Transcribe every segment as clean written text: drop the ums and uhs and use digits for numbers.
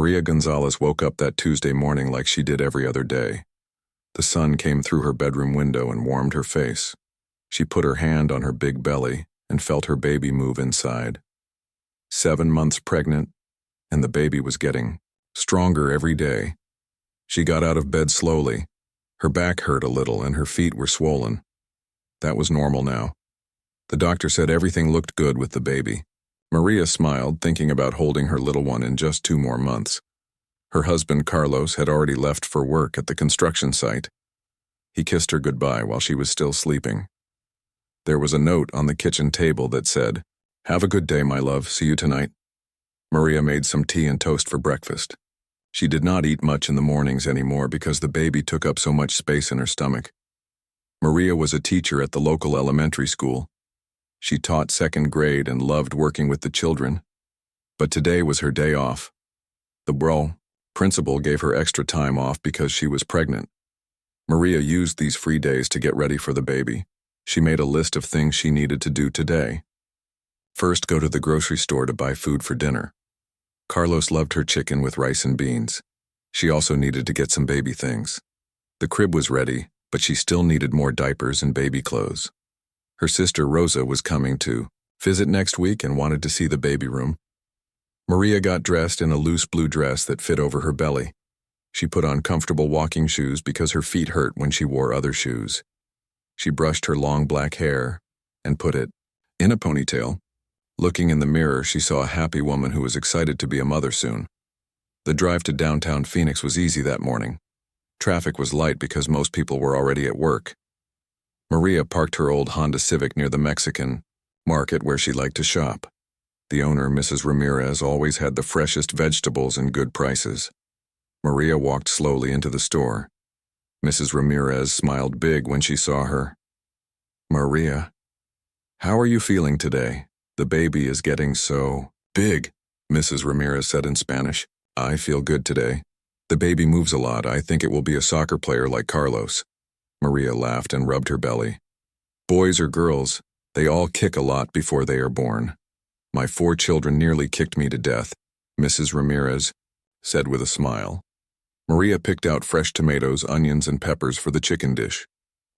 Maria Gonzalez woke up that Tuesday morning like she did every other day. The sun came through her bedroom window and warmed her face. She put her hand on her big belly and felt her baby move inside. 7 months pregnant, and the baby was getting stronger every day. She got out of bed slowly. Her back hurt a little and her feet were swollen. That was normal now. The doctor said everything looked good with the baby. Maria smiled, thinking about holding her little one in just 2 more months. Her husband, Carlos, had already left for work at the construction site. He kissed her goodbye while she was still sleeping. There was a note on the kitchen table that said, "Have a good day, my love. See you tonight." Maria made some tea and toast for breakfast. She did not eat much in the mornings anymore because the baby took up so much space in her stomach. Maria was a teacher at the local elementary school. She taught 2nd grade and loved working with the children. But today was her day off. The principal gave her extra time off because she was pregnant. Maria used these free days to get ready for the baby. She made a list of things she needed to do today. First, go to the grocery store to buy food for dinner. Carlos loved her chicken with rice and beans. She also needed to get some baby things. The crib was ready, but she still needed more diapers and baby clothes. Her sister Rosa was coming to visit next week and wanted to see the baby room. Maria got dressed in a loose blue dress that fit over her belly. She put on comfortable walking shoes because her feet hurt when she wore other shoes. She brushed her long black hair and put it in a ponytail. Looking in the mirror, she saw a happy woman who was excited to be a mother soon. The drive to downtown Phoenix was easy that morning. Traffic was light because most people were already at work. Maria parked her old Honda Civic near the Mexican market where she liked to shop. The owner, Mrs. Ramirez, always had the freshest vegetables and good prices. Maria walked slowly into the store. Mrs. Ramirez smiled big when she saw her. "Maria, how are you feeling today? The baby is getting so big," Mrs. Ramirez said in Spanish. "I feel good today. The baby moves a lot. I think it will be a soccer player like Carlos." Maria laughed and rubbed her belly. "Boys or girls, they all kick a lot before they are born. My 4 children nearly kicked me to death," Mrs. Ramirez said with a smile. Maria picked out fresh tomatoes, onions, and peppers for the chicken dish.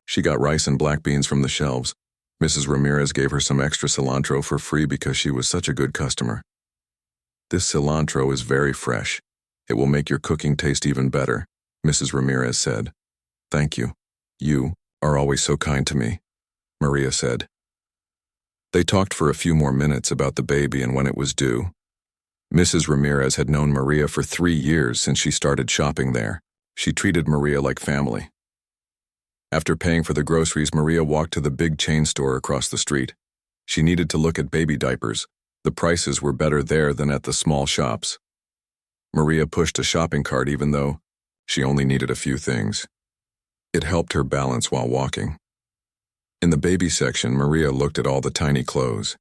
She got rice and black beans from the shelves. Mrs. Ramirez gave her some extra cilantro for free because she was such a good customer. "This cilantro is very fresh. It will make your cooking taste even better," Mrs. Ramirez said. "Thank you. You are always so kind to me," Maria said. They talked for a few more minutes about the baby and when it was due. Mrs. Ramirez had known Maria for 3 years since she started shopping there. She treated Maria like family. After paying for the groceries, Maria walked to the big chain store across the street. She needed to look at baby diapers. The prices were better there than at the small shops. Maria pushed a shopping cart even though she only needed a few things. It helped her balance while walking. In the baby section, Maria looked at all the tiny clothes.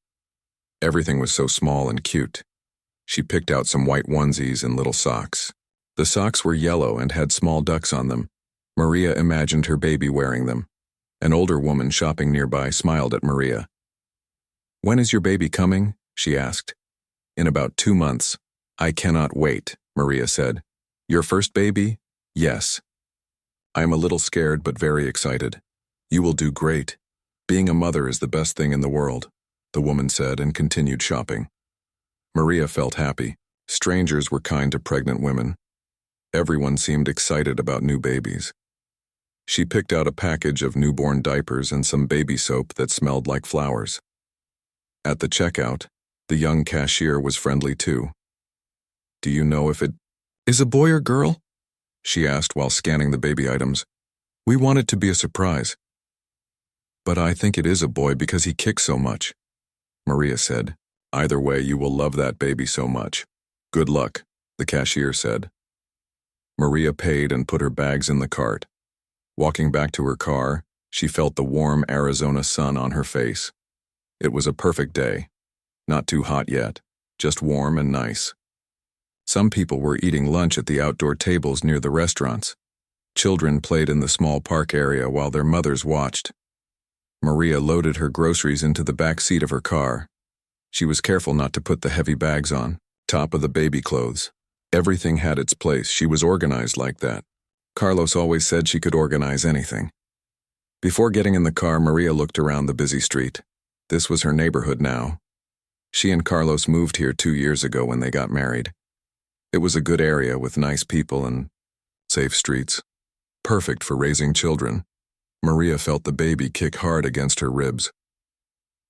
Everything was so small and cute. She picked out some white onesies and little socks. The socks were yellow and had small ducks on them. Maria imagined her baby wearing them. An older woman shopping nearby smiled at Maria. "When is your baby coming?" she asked. "In about 2 months. I cannot wait," Maria said. "Your first baby?" "Yes." "I am a little scared but very excited. You will do great. Being a mother is the best thing in the world," the woman said and continued shopping. Maria felt happy. Strangers were kind to pregnant women. Everyone seemed excited about new babies. She picked out a package of newborn diapers and some baby soap that smelled like flowers. At the checkout, the young cashier was friendly too. "Do you know if it is a boy or girl?" she asked while scanning the baby items. "We want it to be a surprise." "But I think it is a boy because he kicks so much," Maria said. "Either way, you will love that baby so much. Good luck," the cashier said. Maria paid and put her bags in the cart. Walking back to her car, she felt the warm Arizona sun on her face. It was a perfect day. Not too hot yet, just warm and nice. Some people were eating lunch at the outdoor tables near the restaurants. Children played in the small park area while their mothers watched. Maria loaded her groceries into the back seat of her car. She was careful not to put the heavy bags on top of the baby clothes. Everything had its place. She was organized like that. Carlos always said she could organize anything. Before getting in the car, Maria looked around the busy street. This was her neighborhood now. She and Carlos moved here 2 years ago when they got married. It was a good area with nice people and safe streets. Perfect for raising children. Maria felt the baby kick hard against her ribs.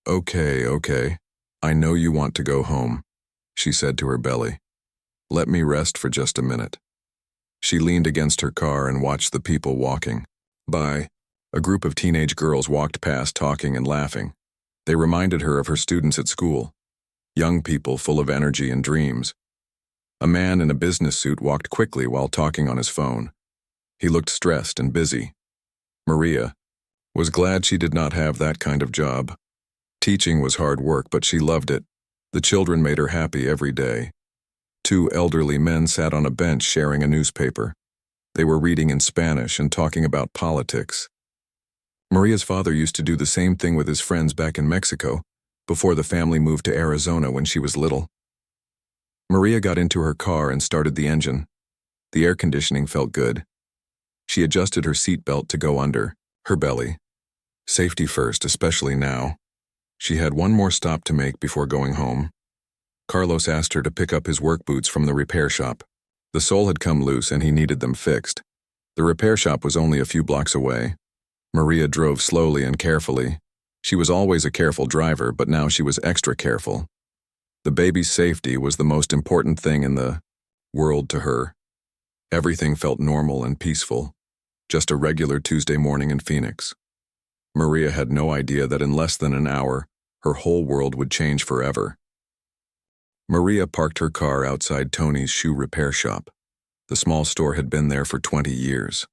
Okay. I know you want to go home, she said to her belly. Let me rest for just a minute. She leaned against her car and watched the people walking by. A group of teenage girls walked past talking and laughing. They reminded her of her students at school. Young people full of energy and dreams. A man in a business suit walked quickly while talking on his phone. He looked stressed and busy. Maria was glad she did not have that kind of job. Teaching was hard work, but she loved it. The children made her happy every day. 2 elderly men sat on a bench sharing a newspaper. They were reading in Spanish and talking about politics. Maria's father used to do the same thing with his friends back in Mexico, before the family moved to Arizona when she was little. Maria got into her car and started the engine. The air conditioning felt good. She adjusted her seatbelt to go under her belly. Safety first, especially now. She had one more stop to make before going home. Carlos asked her to pick up his work boots from the repair shop. The sole had come loose and he needed them fixed. The repair shop was only a few blocks away. Maria drove slowly and carefully. She was always a careful driver, but now she was extra careful. The baby's safety was the most important thing in the world to her. Everything felt normal and peaceful. Just a regular Tuesday morning in Phoenix. Maria had no idea that in less than an hour, her whole world would change forever. Maria parked her car outside Tony's shoe repair shop. The small store had been there for 20 years.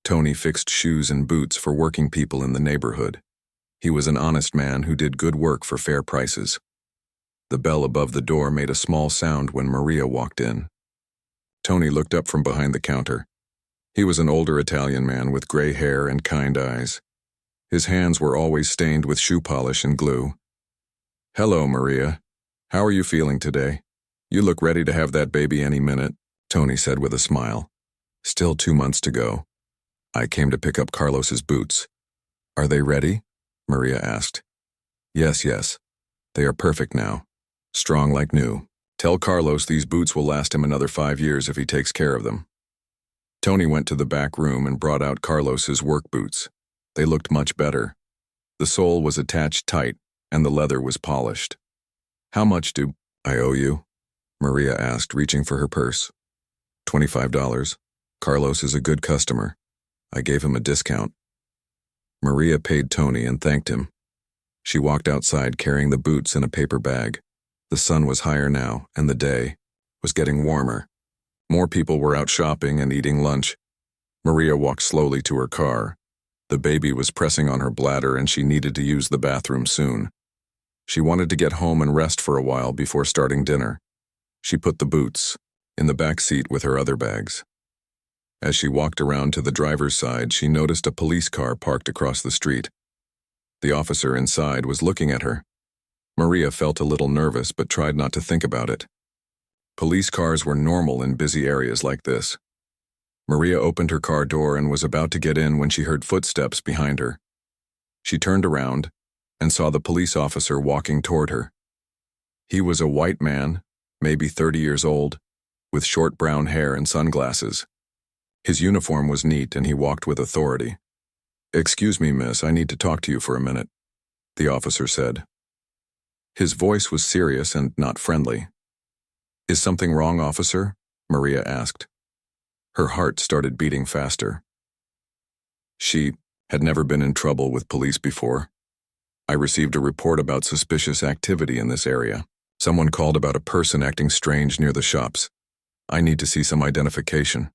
Tony fixed shoes and boots for working people in the neighborhood. He was an honest man who did good work for fair prices. The bell above the door made a small sound when Maria walked in. Tony looked up from behind the counter. He was an older Italian man with gray hair and kind eyes. His hands were always stained with shoe polish and glue. Hello, Maria. How are you feeling today? You look ready to have that baby any minute, Tony said with a smile. Still 2 months to go. I came to pick up Carlos's boots. Are they ready? Maria asked. Yes. They are perfect now. Strong like new. Tell Carlos these boots will last him another 5 years if he takes care of them. Tony went to the back room and brought out Carlos's work boots. They looked much better. The sole was attached tight and the leather was polished. How much do I owe you? Maria asked, reaching for her purse. $25. Carlos is a good customer. I gave him a discount. Maria paid Tony and thanked him. She walked outside carrying the boots in a paper bag. The sun was higher now, and the day was getting warmer. More people were out shopping and eating lunch. Maria walked slowly to her car. The baby was pressing on her bladder and she needed to use the bathroom soon. She wanted to get home and rest for a while before starting dinner. She put the boots in the back seat with her other bags. As she walked around to the driver's side, she noticed a police car parked across the street. The officer inside was looking at her. Maria felt a little nervous but tried not to think about it. Police cars were normal in busy areas like this. Maria opened her car door and was about to get in when she heard footsteps behind her. She turned around and saw the police officer walking toward her. He was a white man, maybe 30 years old, with short brown hair and sunglasses. His uniform was neat and he walked with authority. Excuse me, miss, I need to talk to you for a minute, the officer said. His voice was serious and not friendly. Is something wrong, officer? Maria asked. Her heart started beating faster. She had never been in trouble with police before. I received a report about suspicious activity in this area. Someone called about a person acting strange near the shops. I need to see some identification.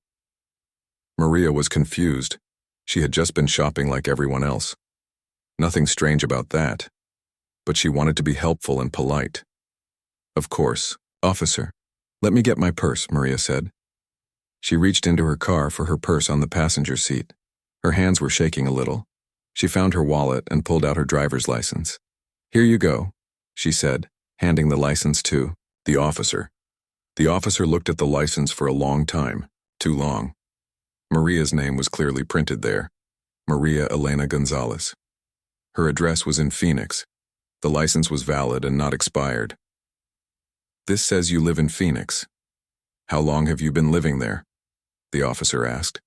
Maria was confused. She had just been shopping like everyone else. Nothing strange about that. But she wanted to be helpful and polite. Of course. Officer, let me get my purse, Maria said. She reached into her car for her purse on the passenger seat. Her hands were shaking a little. She found her wallet and pulled out her driver's license. Here you go, she said, handing the license to the officer. The officer looked at the license for a long time, too long. Maria's name was clearly printed there, Maria Elena Gonzalez. Her address was in Phoenix. The license was valid and not expired. This says you live in Phoenix. How long have you been living there? The officer asked.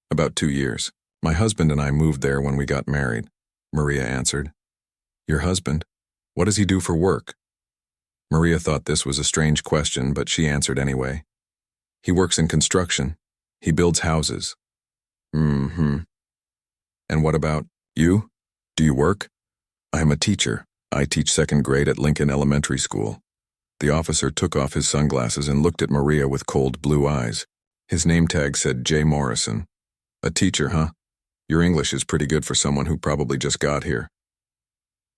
About 2 years. My husband and I moved there when we got married, Maria answered. Your husband? What does he do for work? Maria thought this was a strange question, but she answered anyway. He works in construction. He builds houses. And what about you? Do you work? I am a teacher. I teach 2nd grade at Lincoln Elementary School. The officer took off his sunglasses and looked at Maria with cold blue eyes. His name tag said J. Morrison. A teacher, huh? Your English is pretty good for someone who probably just got here.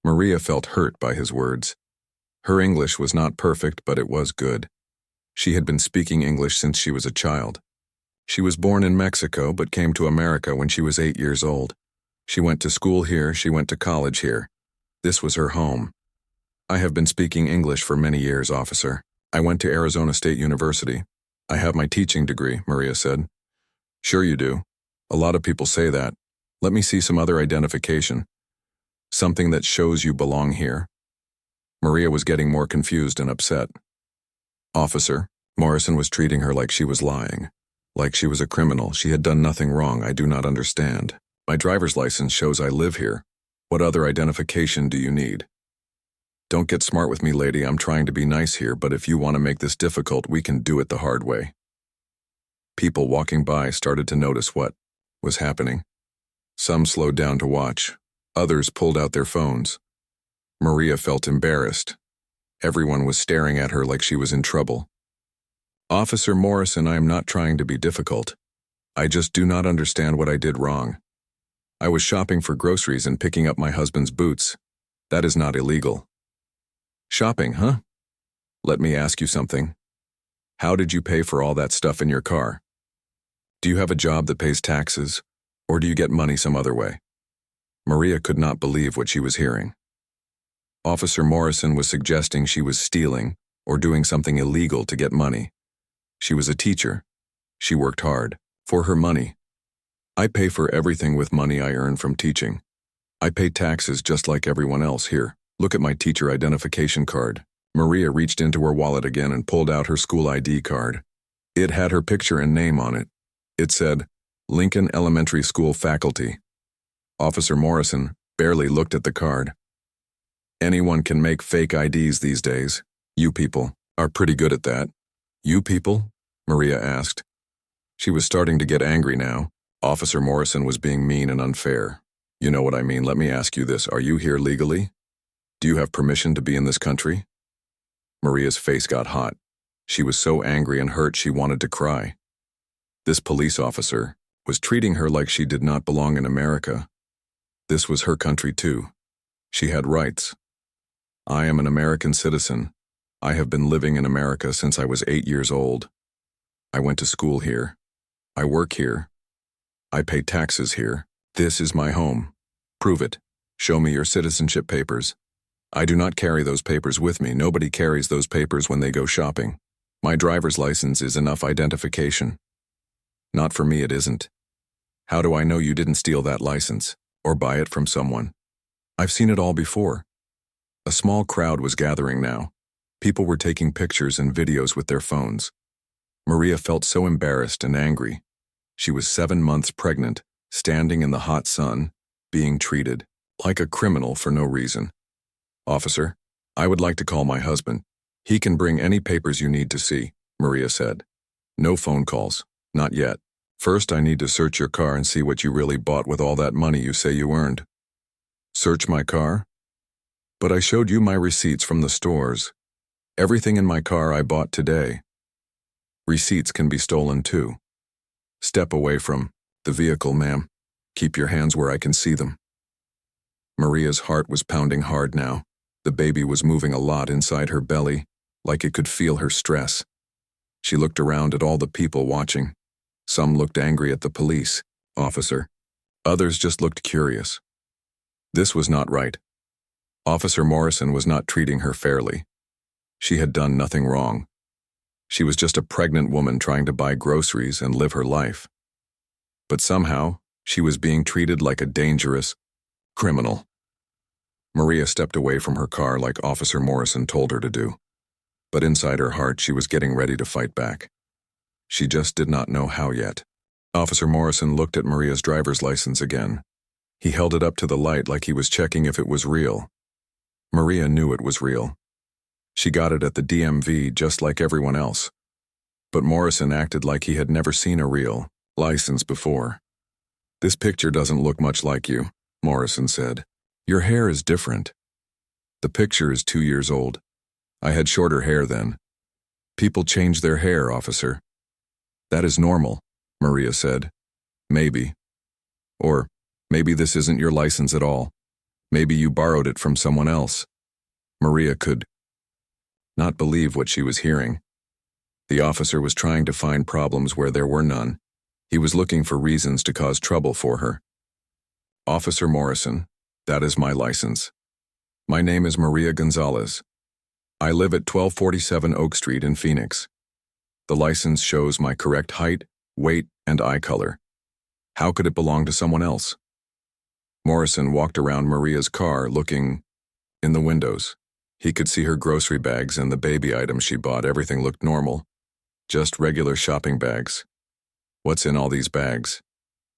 Maria felt hurt by his words. Her English was not perfect, but it was good. She had been speaking English since she was a child. She was born in Mexico, but came to America when she was 8 years old. She went to school here, she went to college here. This was her home. I have been speaking English for many years, officer. I went to Arizona State University. I have my teaching degree, Maria said. Sure you do. A lot of people say that. Let me see some other identification. Something that shows you belong here. Maria was getting more confused and upset. Officer, Morrison was treating her like she was lying. Like she was a criminal. She had done nothing wrong. I do not understand. My driver's license shows I live here. What other identification do you need? Don't get smart with me, lady. I'm trying to be nice here, but if you want to make this difficult, we can do it the hard way. People walking by started to notice what was happening. Some slowed down to watch. Others pulled out their phones. Maria felt embarrassed. Everyone was staring at her like she was in trouble. Officer Morrison, I am not trying to be difficult. I just do not understand what I did wrong. I was shopping for groceries and picking up my husband's boots. That is not illegal. Shopping, huh? Let me ask you something. How did you pay for all that stuff in your car? Do you have a job that pays taxes, or do you get money some other way? Maria could not believe what she was hearing. Officer Morrison was suggesting she was stealing or doing something illegal to get money. She was a teacher. She worked hard for her money. I pay for everything with money I earn from teaching. I pay taxes just like everyone else here. Look at my teacher identification card. Maria reached into her wallet again and pulled out her school ID card. It had her picture and name on it. It said, Lincoln Elementary School faculty. Officer Morrison barely looked at the card. Anyone can make fake IDs these days. You people are pretty good at that. You people? Maria asked. She was starting to get angry now. Officer Morrison was being mean and unfair. You know what I mean. Let me ask you this. Are you here legally? Do you have permission to be in this country? Maria's face got hot. She was so angry and hurt she wanted to cry. This police officer was treating her like she did not belong in America. This was her country too. She had rights. I am an American citizen. I have been living in America since I was 8 years old. I went to school here. I work here. I pay taxes here. This is my home. Prove it. Show me your citizenship papers. I do not carry those papers with me. Nobody carries those papers when they go shopping. My driver's license is enough identification. Not for me, it isn't. How do I know you didn't steal that license or buy it from someone? I've seen it all before. A small crowd was gathering now. People were taking pictures and videos with their phones. Maria felt so embarrassed and angry. She was 7 months pregnant, standing in the hot sun, being treated like a criminal for no reason. Officer, I would like to call my husband. He can bring any papers you need to see, Maria said. No phone calls, not yet. First, I need to search your car and see what you really bought with all that money you say you earned. Search my car? But I showed you my receipts from the stores. Everything in my car I bought today. Receipts can be stolen too. Step away from the vehicle, ma'am. Keep your hands where I can see them. Maria's heart was pounding hard now. The baby was moving a lot inside her belly, like it could feel her stress. She looked around at all the people watching. Some looked angry at the police officer. Others just looked curious. This was not right. Officer Morrison was not treating her fairly. She had done nothing wrong. She was just a pregnant woman trying to buy groceries and live her life. But somehow, she was being treated like a dangerous criminal. Maria stepped away from her car like Officer Morrison told her to do. But inside her heart, she was getting ready to fight back. She just did not know how yet. Officer Morrison looked at Maria's driver's license again. He held it up to the light like he was checking if it was real. Maria knew it was real. She got it at the DMV just like everyone else. But Morrison acted like he had never seen a real license before. "This picture doesn't look much like you," Morrison said. "Your hair is different." "The picture is 2 years old. I had shorter hair then." "People change their hair, officer." "That is normal," Maria said. "Maybe. Or maybe this isn't your license at all. Maybe you borrowed it from someone else." Maria could not believe what she was hearing. The officer was trying to find problems where there were none. He was looking for reasons to cause trouble for her. "Officer Morrison, that is my license. My name is Maria Gonzalez. I live at 1247 Oak Street in Phoenix. The license shows my correct height, weight, and eye color. How could it belong to someone else?" Morrison walked around Maria's car looking in the windows. He could see her grocery bags and the baby items she bought. Everything looked normal. Just regular shopping bags. "What's in all these bags?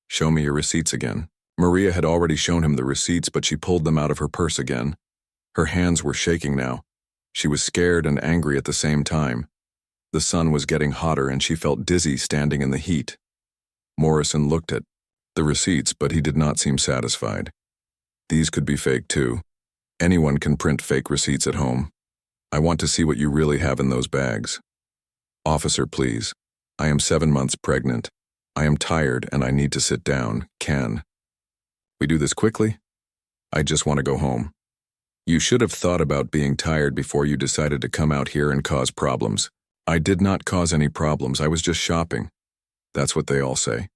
Show me your receipts again." Maria had already shown him the receipts, but she pulled them out of her purse again. Her hands were shaking now. She was scared and angry at the same time. The sun was getting hotter and she felt dizzy standing in the heat. Morrison looked at the receipts, but he did not seem satisfied. "These could be fake too. Anyone can print fake receipts at home. I want to see what you really have in those bags." "Officer, please. I am 7 months pregnant. I am tired and I need to sit down. Can we do this quickly? I just want to go home." "You should have thought about being tired before you decided to come out here and cause problems." "I did not cause any problems. I was just shopping." "That's what they all say.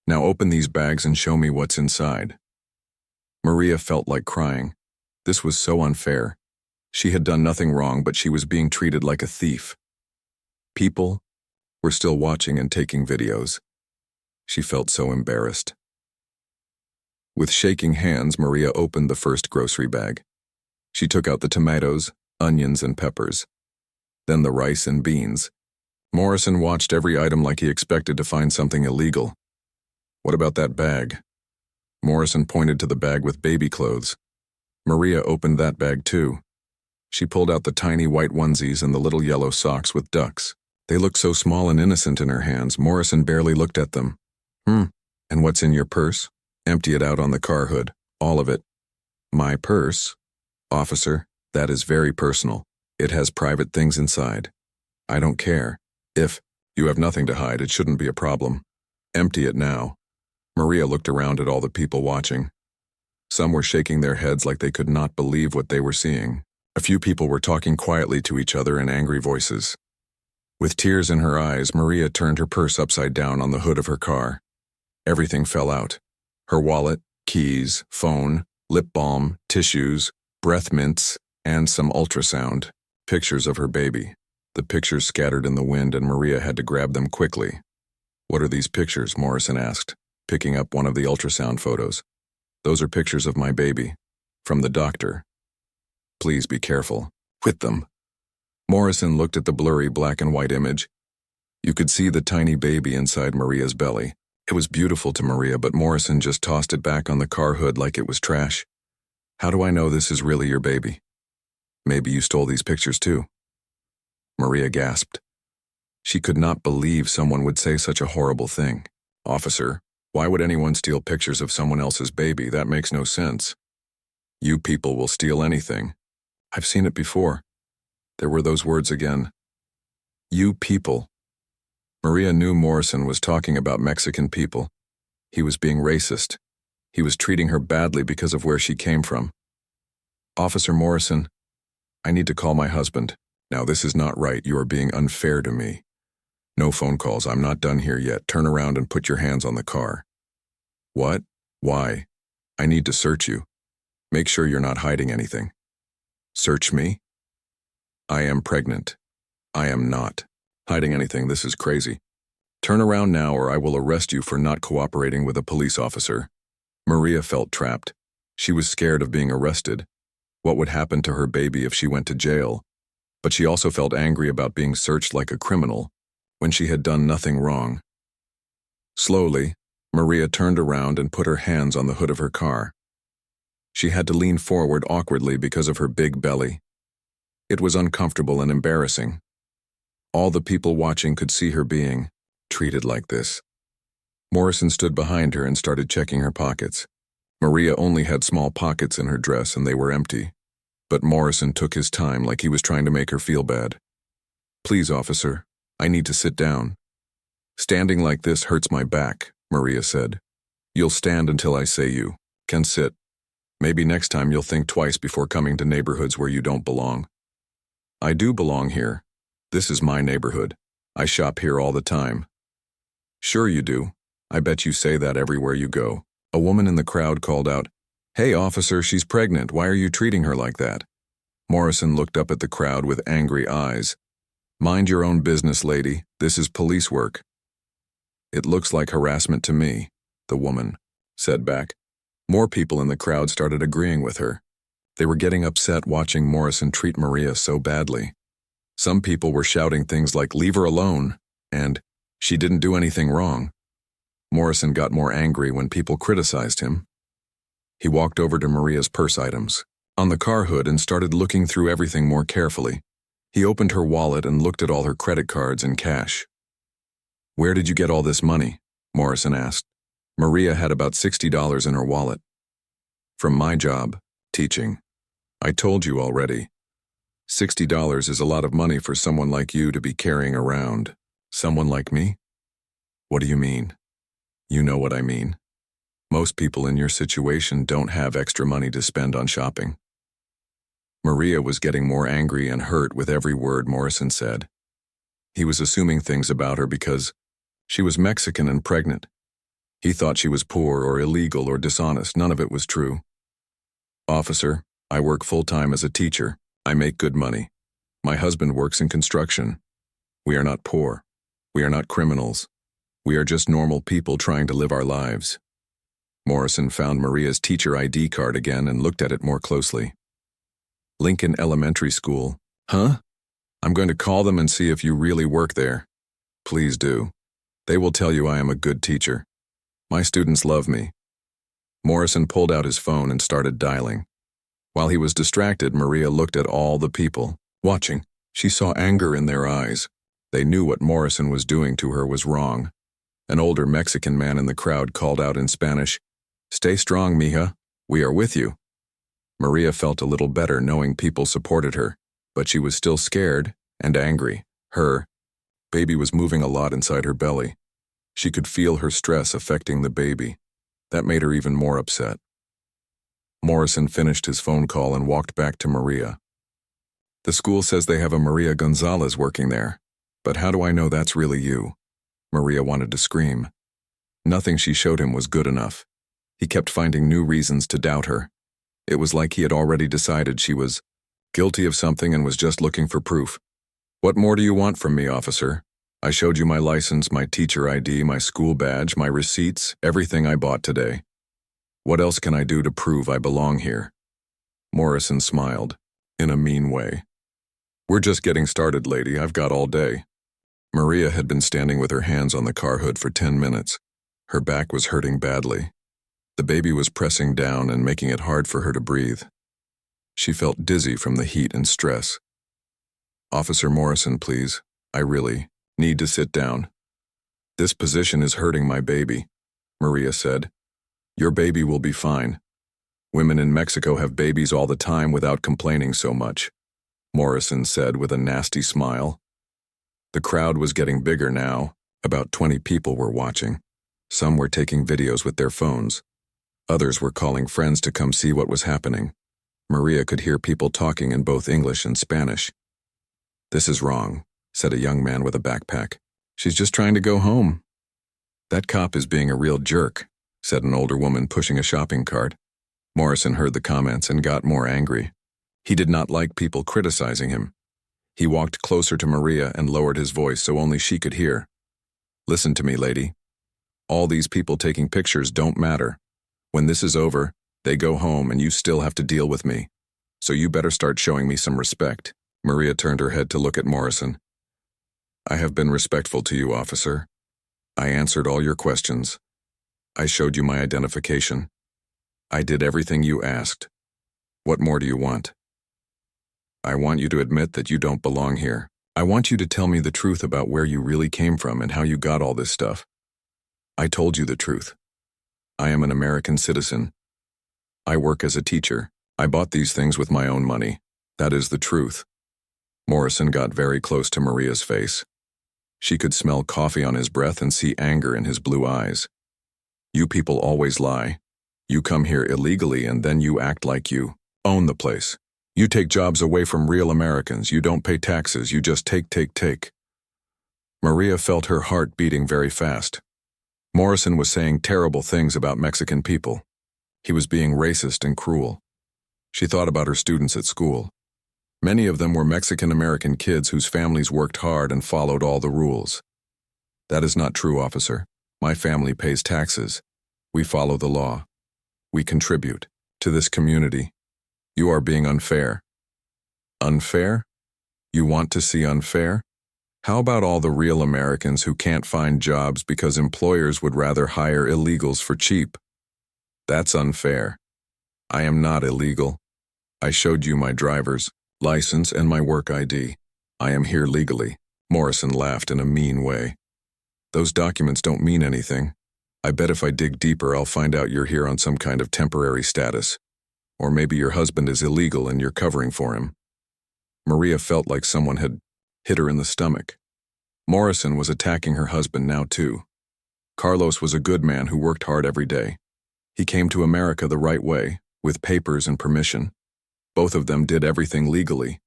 Now open these bags and show me what's inside." Maria felt like crying. This was so unfair. She had done nothing wrong, but she was being treated like a thief. People were still watching and taking videos. She felt so embarrassed. With shaking hands, Maria opened the first grocery bag. She took out the tomatoes, onions, and peppers. Then the rice and beans. Morrison watched every item like he expected to find something illegal. "What about that bag?" Morrison pointed to the bag with baby clothes. Maria opened that bag too. She pulled out the tiny white onesies and the little yellow socks with ducks. They looked so small and innocent in her hands, Morrison barely looked at them. "And what's in your purse?" "Empty it out on the car hood. All of it." "My purse? Officer, that is very personal. It has private things inside." "I don't care. If you have nothing to hide, it shouldn't be a problem. Empty it now." Maria looked around at all the people watching. Some were shaking their heads like they could not believe what they were seeing. A few people were talking quietly to each other in angry voices. With tears in her eyes, Maria turned her purse upside down on the hood of her car. Everything fell out. Her wallet, keys, phone, lip balm, tissues, breath mints, and some ultrasound. Pictures of her baby. The pictures scattered in the wind and Maria had to grab them quickly. "What are these pictures?" Morrison asked, picking up one of the ultrasound photos. "Those are pictures of my baby. From the doctor. Please be careful with them." Morrison looked at the blurry black and white image. You could see the tiny baby inside Maria's belly. It was beautiful to Maria, but Morrison just tossed it back on the car hood like it was trash. "How do I know this is really your baby? Maybe you stole these pictures too." Maria gasped. She could not believe someone would say such a horrible thing. "Officer, why would anyone steal pictures of someone else's baby? That makes no sense." "You people will steal anything. I've seen it before." There were those words again. "You people." Maria knew Morrison was talking about Mexican people. He was being racist. He was treating her badly because of where she came from. "Officer Morrison, I need to call my husband. Now this is not right. You are being unfair to me. No phone calls. I'm not done here yet. Turn around and put your hands on the car." "What? Why?" "I need to search you. Make sure you're not hiding anything." "Search me?" "I am pregnant." "I am not." Hiding anything, this is crazy. Turn around now or I will arrest you for not cooperating with a police officer. Maria felt trapped. She was scared of being arrested. What would happen to her baby if she went to jail? But she also felt angry about being searched like a criminal when she had done nothing wrong. Slowly, Maria turned around and put her hands on the hood of her car. She had to lean forward awkwardly because of her big belly. It was uncomfortable and embarrassing. All the people watching could see her being treated like this. Morrison stood behind her and started checking her pockets. Maria only had small pockets in her dress and they were empty. But Morrison took his time like he was trying to make her feel bad. Please, officer, I need to sit down. Standing like this hurts my back, Maria said. You'll stand until I say you can sit. Maybe next time you'll think twice before coming to neighborhoods where you don't belong. I do belong here. This is my neighborhood. I shop here all the time. Sure you do. I bet you say that everywhere you go. A woman in the crowd called out, Hey, officer, she's pregnant. Why are you treating her like that? Morrison looked up at the crowd with angry eyes. Mind your own business, lady. This is police work. It looks like harassment to me, the woman said back. More people in the crowd started agreeing with her. They were getting upset watching Morrison treat Maria so badly. Some people were shouting things like, Leave her alone, and she didn't do anything wrong. Morrison got more angry when people criticized him. He walked over to Maria's purse items on the car hood and started looking through everything more carefully. He opened her wallet and looked at all her credit cards and cash. Where did you get all this money? Morrison asked. Maria had about $60 in her wallet. From my job, teaching. I told you already. $60 is a lot of money for someone like you to be carrying around. Someone like me? What do you mean? You know what I mean. Most people in your situation don't have extra money to spend on shopping. Maria was getting more angry and hurt with every word Morrison said. He was assuming things about her because she was Mexican and pregnant. He thought she was poor or illegal or dishonest. None of it was true. Officer, I work full-time as a teacher. I make good money. My husband works in construction. We are not poor. We are not criminals. We are just normal people trying to live our lives. Morrison found Maria's teacher ID card again and looked at it more closely. Lincoln Elementary School. Huh? I'm going to call them and see if you really work there. Please do. They will tell you I am a good teacher. My students love me. Morrison pulled out his phone and started dialing. While he was distracted, Maria looked at all the people watching. She saw anger in their eyes. They knew what Morrison was doing to her was wrong. An older Mexican man in the crowd called out in Spanish, Stay strong, mija. We are with you. Maria felt a little better knowing people supported her, but she was still scared and angry. Her baby was moving a lot inside her belly. She could feel her stress affecting the baby. That made her even more upset. Morrison finished his phone call and walked back to Maria. The school says they have a Maria Gonzalez working there, but how do I know that's really you? Maria wanted to scream. Nothing she showed him was good enough. He kept finding new reasons to doubt her. It was like he had already decided she was guilty of something and was just looking for proof. What more do you want from me, officer? I showed you my license, my teacher ID, my school badge, my receipts, everything I bought today. What else can I do to prove I belong here? Morrison smiled, in a mean way. We're just getting started, lady. I've got all day. Maria had been standing with her hands on the car hood for 10 minutes. Her back was hurting badly. The baby was pressing down and making it hard for her to breathe. She felt dizzy from the heat and stress. Officer Morrison, please. I really need to sit down. This position is hurting my baby, Maria said. Your baby will be fine. Women in Mexico have babies all the time without complaining so much, Morrison said with a nasty smile. The crowd was getting bigger now. About 20 people were watching. Some were taking videos with their phones. Others were calling friends to come see what was happening. Maria could hear people talking in both English and Spanish. This is wrong, said a young man with a backpack. She's just trying to go home. That cop is being a real jerk, said an older woman pushing a shopping cart. Morrison heard the comments and got more angry. He did not like people criticizing him. He walked closer to Maria and lowered his voice so only she could hear. Listen to me, lady. All these people taking pictures don't matter. When this is over, they go home and you still have to deal with me. So you better start showing me some respect. Maria turned her head to look at Morrison. I have been respectful to you, officer. I answered all your questions. I showed you my identification. I did everything you asked. What more do you want? I want you to admit that you don't belong here. I want you to tell me the truth about where you really came from and how you got all this stuff. I told you the truth. I am an American citizen. I work as a teacher. I bought these things with my own money. That is the truth. Morrison got very close to Maria's face. She could smell coffee on his breath and see anger in his blue eyes. You people always lie. You come here illegally and then you act like you own the place. You take jobs away from real Americans. You don't pay taxes. You just take. Maria felt her heart beating very fast. Morrison was saying terrible things about Mexican people. He was being racist and cruel. She thought about her students at school. Many of them were Mexican-American kids whose families worked hard and followed all the rules. That is not true, officer. My family pays taxes. We follow the law. We contribute to this community. You are being unfair. Unfair? You want to see unfair? How about all the real Americans who can't find jobs because employers would rather hire illegals for cheap? That's unfair. I am not illegal. I showed you my driver's license and my work ID. I am here legally. Morrison laughed in a mean way. Those documents don't mean anything. I bet if I dig deeper, I'll find out you're here on some kind of temporary status. Or maybe your husband is illegal and you're covering for him. Maria felt like someone had hit her in the stomach. Morrison was attacking her husband now too. Carlos was a good man who worked hard every day. He came to America the right way, with papers and permission. Both of them did everything legally.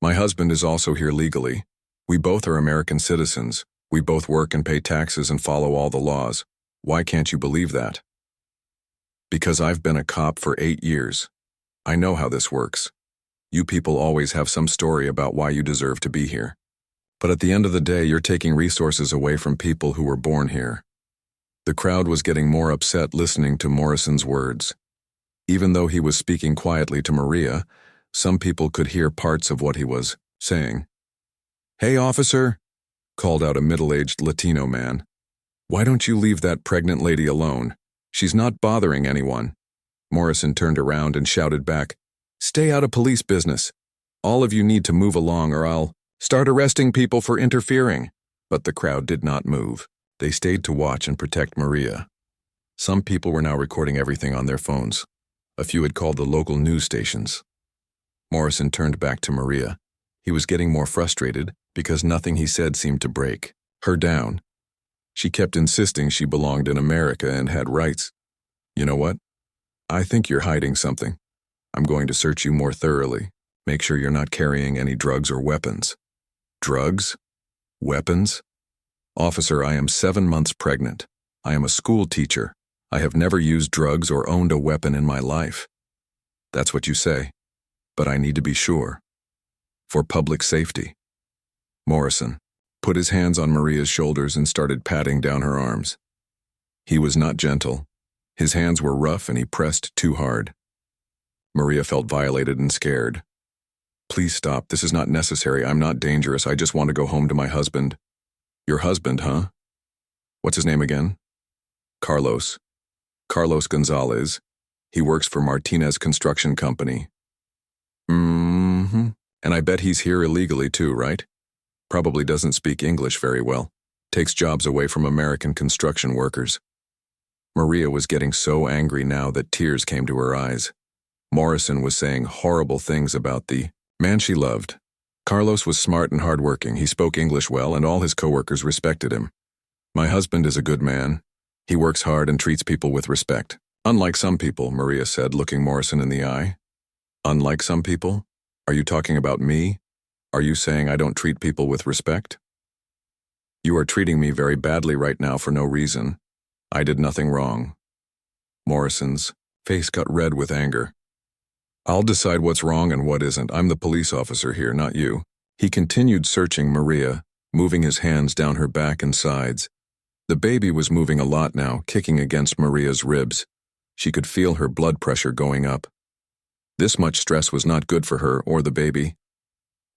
My husband is also here legally. We both are American citizens. We both work and pay taxes and follow all the laws. Why can't you believe that? Because I've been a cop for 8 years. I know how this works. You people always have some story about why you deserve to be here. But at the end of the day, you're taking resources away from people who were born here. The crowd was getting more upset listening to Morrison's words. Even though he was speaking quietly to Maria, some people could hear parts of what he was saying. Hey, officer, called out a middle-aged Latino man. Why don't you leave that pregnant lady alone? She's not bothering anyone. Morrison turned around and shouted back, Stay out of police business. All of you need to move along or I'll start arresting people for interfering. But the crowd did not move. They stayed to watch and protect Maria. Some people were now recording everything on their phones. A few had called the local news stations. Morrison turned back to Maria. He was getting more frustrated because nothing he said seemed to break her down. She kept insisting she belonged in America and had rights. You know what? I think you're hiding something. I'm going to search you more thoroughly. Make sure you're not carrying any drugs or weapons. Drugs? Weapons? Officer, I am 7 months pregnant. I am a school teacher. I have never used drugs or owned a weapon in my life. That's what you say. But I need to be sure. For public safety. Morrison put his hands on Maria's shoulders and started patting down her arms. He was not gentle. His hands were rough and he pressed too hard. Maria felt violated and scared. Please stop. This is not necessary. I'm not dangerous. I just want to go home to my husband. Your husband, huh? What's his name again? Carlos. Carlos Gonzalez. He works for Martinez Construction Company. And I bet he's here illegally too, right? Probably doesn't speak English very well. Takes jobs away from American construction workers. Maria was getting so angry now that tears came to her eyes. Morrison was saying horrible things about the man she loved. Carlos was smart and hardworking. He spoke English well and all his coworkers respected him. My husband is a good man. He works hard and treats people with respect. Unlike some people, Maria said, looking Morrison in the eye. Unlike some people? Are you talking about me? Are you saying I don't treat people with respect? You are treating me very badly right now for no reason. I did nothing wrong. Morrison's face got red with anger. I'll decide what's wrong and what isn't. I'm the police officer here, not you. He continued searching Maria, moving his hands down her back and sides. The baby was moving a lot now, kicking against Maria's ribs. She could feel her blood pressure going up. This much stress was not good for her or the baby.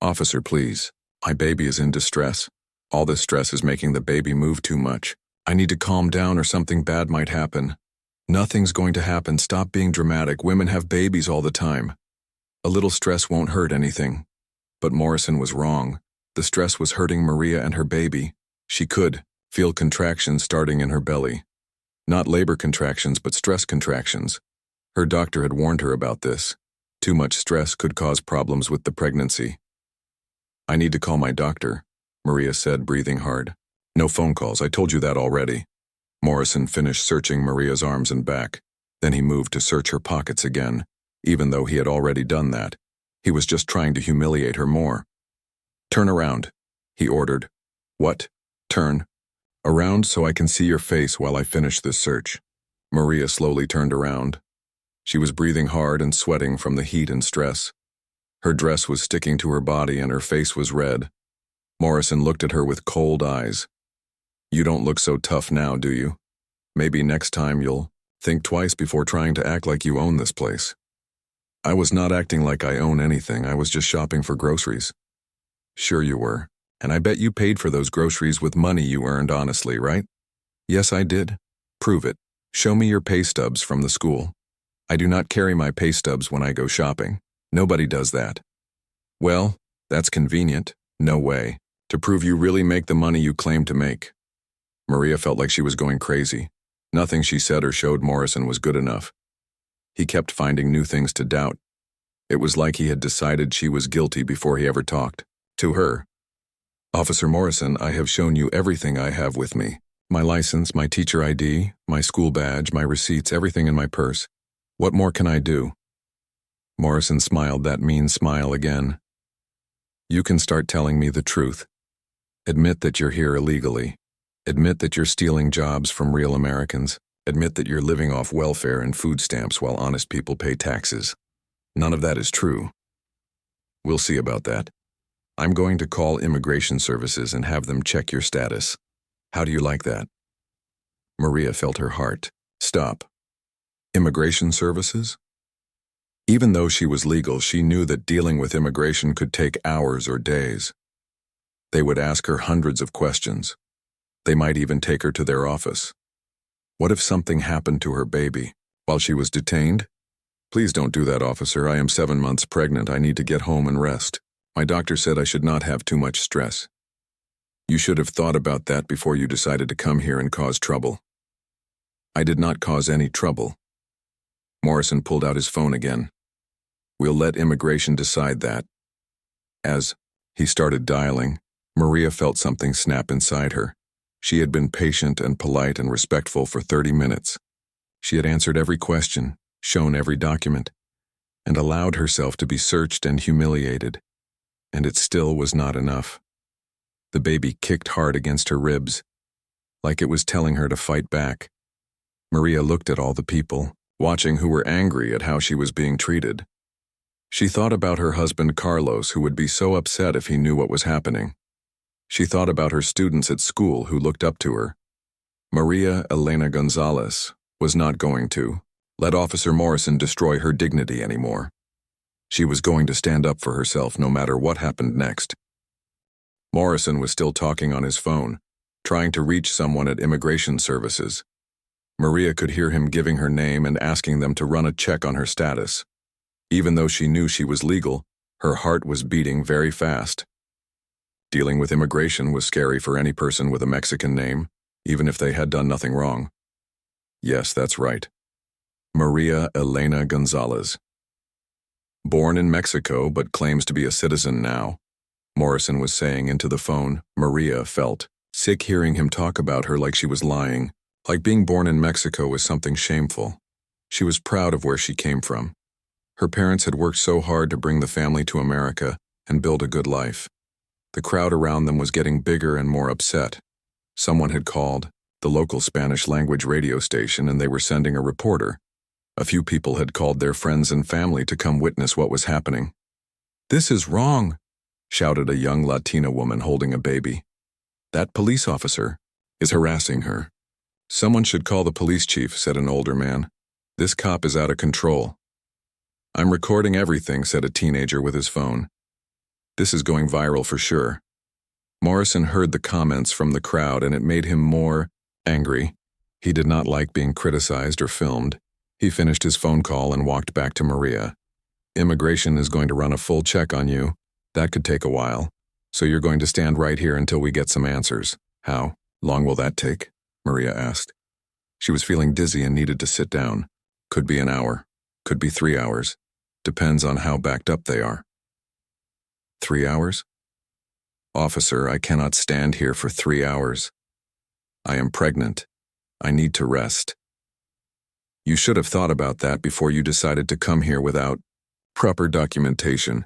"Officer, please. My baby is in distress. All this stress is making the baby move too much. I need to calm down or something bad might happen." "Nothing's going to happen. Stop being dramatic. Women have babies all the time. A little stress won't hurt anything." But Morrison was wrong. The stress was hurting Maria and her baby. She could feel contractions starting in her belly. Not labor contractions, but stress contractions. Her doctor had warned her about this. Too much stress could cause problems with the pregnancy. "I need to call my doctor," Maria said, breathing hard. "No phone calls, I told you that already." Morrison finished searching Maria's arms and back. Then he moved to search her pockets again, even though he had already done that. He was just trying to humiliate her more. "Turn around," he ordered. "What? Turn around so I can see your face while I finish this search." Maria slowly turned around. She was breathing hard and sweating from the heat and stress. Her dress was sticking to her body and her face was red. Morrison looked at her with cold eyes. "You don't look so tough now, do you? Maybe next time you'll think twice before trying to act like you own this place." "I was not acting like I own anything. I was just shopping for groceries." "Sure you were. And I bet you paid for those groceries with money you earned honestly, right?" "Yes, I did." "Prove it. Show me your pay stubs from the school." "I do not carry my pay stubs when I go shopping. Nobody does that." "Well, that's convenient. No way. To prove you really make the money you claim to make." Maria felt like she was going crazy. Nothing she said or showed Morrison was good enough. He kept finding new things to doubt. It was like he had decided she was guilty before he ever talked to her. "Officer Morrison, I have shown you everything I have with me. My license, my teacher ID, my school badge, my receipts, everything in my purse. What more can I do?" Morrison smiled that mean smile again. "You can start telling me the truth. Admit that you're here illegally. Admit that you're stealing jobs from real Americans. Admit that you're living off welfare and food stamps while honest people pay taxes. None of that is true." "We'll see about that. I'm going to call Immigration Services and have them check your status. How do you like that?" Maria felt her heart stop. Immigration Services? Even though she was legal, she knew that dealing with immigration could take hours or days. They would ask her hundreds of questions. They might even take her to their office. What if something happened to her baby while she was detained? "Please don't do that, officer. I am 7 months pregnant. I need to get home and rest. My doctor said I should not have too much stress." "You should have thought about that before you decided to come here and cause trouble." "I did not cause any trouble." Morrison pulled out his phone again. "We'll let immigration decide that." As he started dialing, Maria felt something snap inside her. She had been patient and polite and respectful for 30 minutes. She had answered every question, shown every document, and allowed herself to be searched and humiliated. And it still was not enough. The baby kicked hard against her ribs, like it was telling her to fight back. Maria looked at all the people, watching, who were angry at how she was being treated. She thought about her husband Carlos, who would be so upset if he knew what was happening. She thought about her students at school who looked up to her. Maria Elena Gonzalez was not going to let Officer Morrison destroy her dignity anymore. She was going to stand up for herself no matter what happened next. Morrison was still talking on his phone, trying to reach someone at Immigration Services. Maria could hear him giving her name and asking them to run a check on her status. Even though she knew she was legal, her heart was beating very fast. Dealing with immigration was scary for any person with a Mexican name, even if they had done nothing wrong. Yes, that's right. Maria Elena Gonzalez. Born in Mexico but claims to be a citizen now, Morrison was saying into the phone. Maria felt sick hearing him talk about her like she was lying, like being born in Mexico was something shameful. She was proud of where she came from. Her parents had worked so hard to bring the family to America and build a good life. The crowd around them was getting bigger and more upset. Someone had called the local Spanish-language radio station and they were sending a reporter. A few people had called their friends and family to come witness what was happening. "This is wrong," shouted a young Latina woman holding a baby. That police officer is harassing her. Someone should call the police chief, said an older man. This cop is out of control. I'm recording everything, said a teenager with his phone. This is going viral for sure. Morrison heard the comments from the crowd and it made him more angry. He did not like being criticized or filmed. He finished his phone call and walked back to Maria. Immigration is going to run a full check on you. That could take a while. So you're going to stand right here until we get some answers. How long will that take? Maria asked. She was feeling dizzy and needed to sit down. Could be an hour. Could be 3 hours. Depends on how backed up they are. 3 hours? Officer, I cannot stand here for 3 hours. I am pregnant. I need to rest. You should have thought about that before you decided to come here without proper documentation.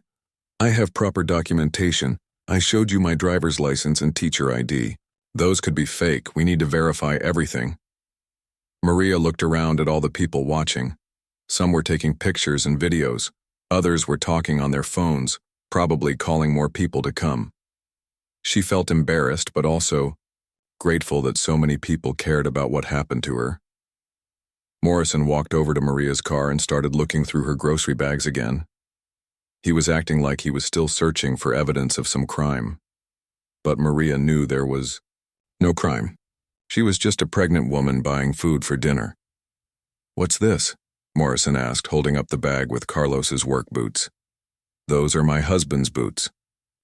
I have proper documentation. I showed you my driver's license and teacher ID. Those could be fake. We need to verify everything. Maria looked around at all the people watching. Some were taking pictures and videos. Others were talking on their phones, probably calling more people to come. She felt embarrassed, but also grateful that so many people cared about what happened to her. Morrison walked over to Maria's car and started looking through her grocery bags again. He was acting like he was still searching for evidence of some crime. But Maria knew there was no crime. She was just a pregnant woman buying food for dinner. What's this? Morrison asked, holding up the bag with Carlos's work boots. Those are my husband's boots.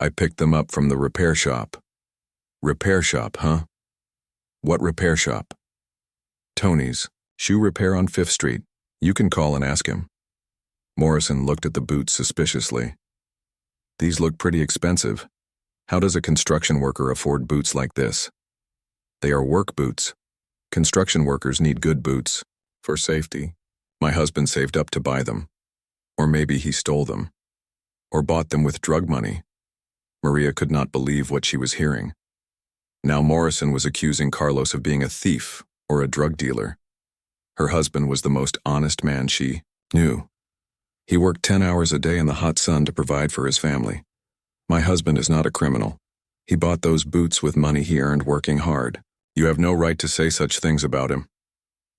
I picked them up from the repair shop. Repair shop, huh? What repair shop? Tony's. Shoe repair on 5th Street. You can call and ask him. Morrison looked at the boots suspiciously. These look pretty expensive. How does a construction worker afford boots like this? They are work boots. Construction workers need good boots for safety. My husband saved up to buy them. Or maybe he stole them. Or bought them with drug money. Maria could not believe what she was hearing. Now Morrison was accusing Carlos of being a thief or a drug dealer. Her husband was the most honest man she knew. He worked 10 hours a day in the hot sun to provide for his family. My husband is not a criminal. He bought those boots with money he earned working hard. You have no right to say such things about him.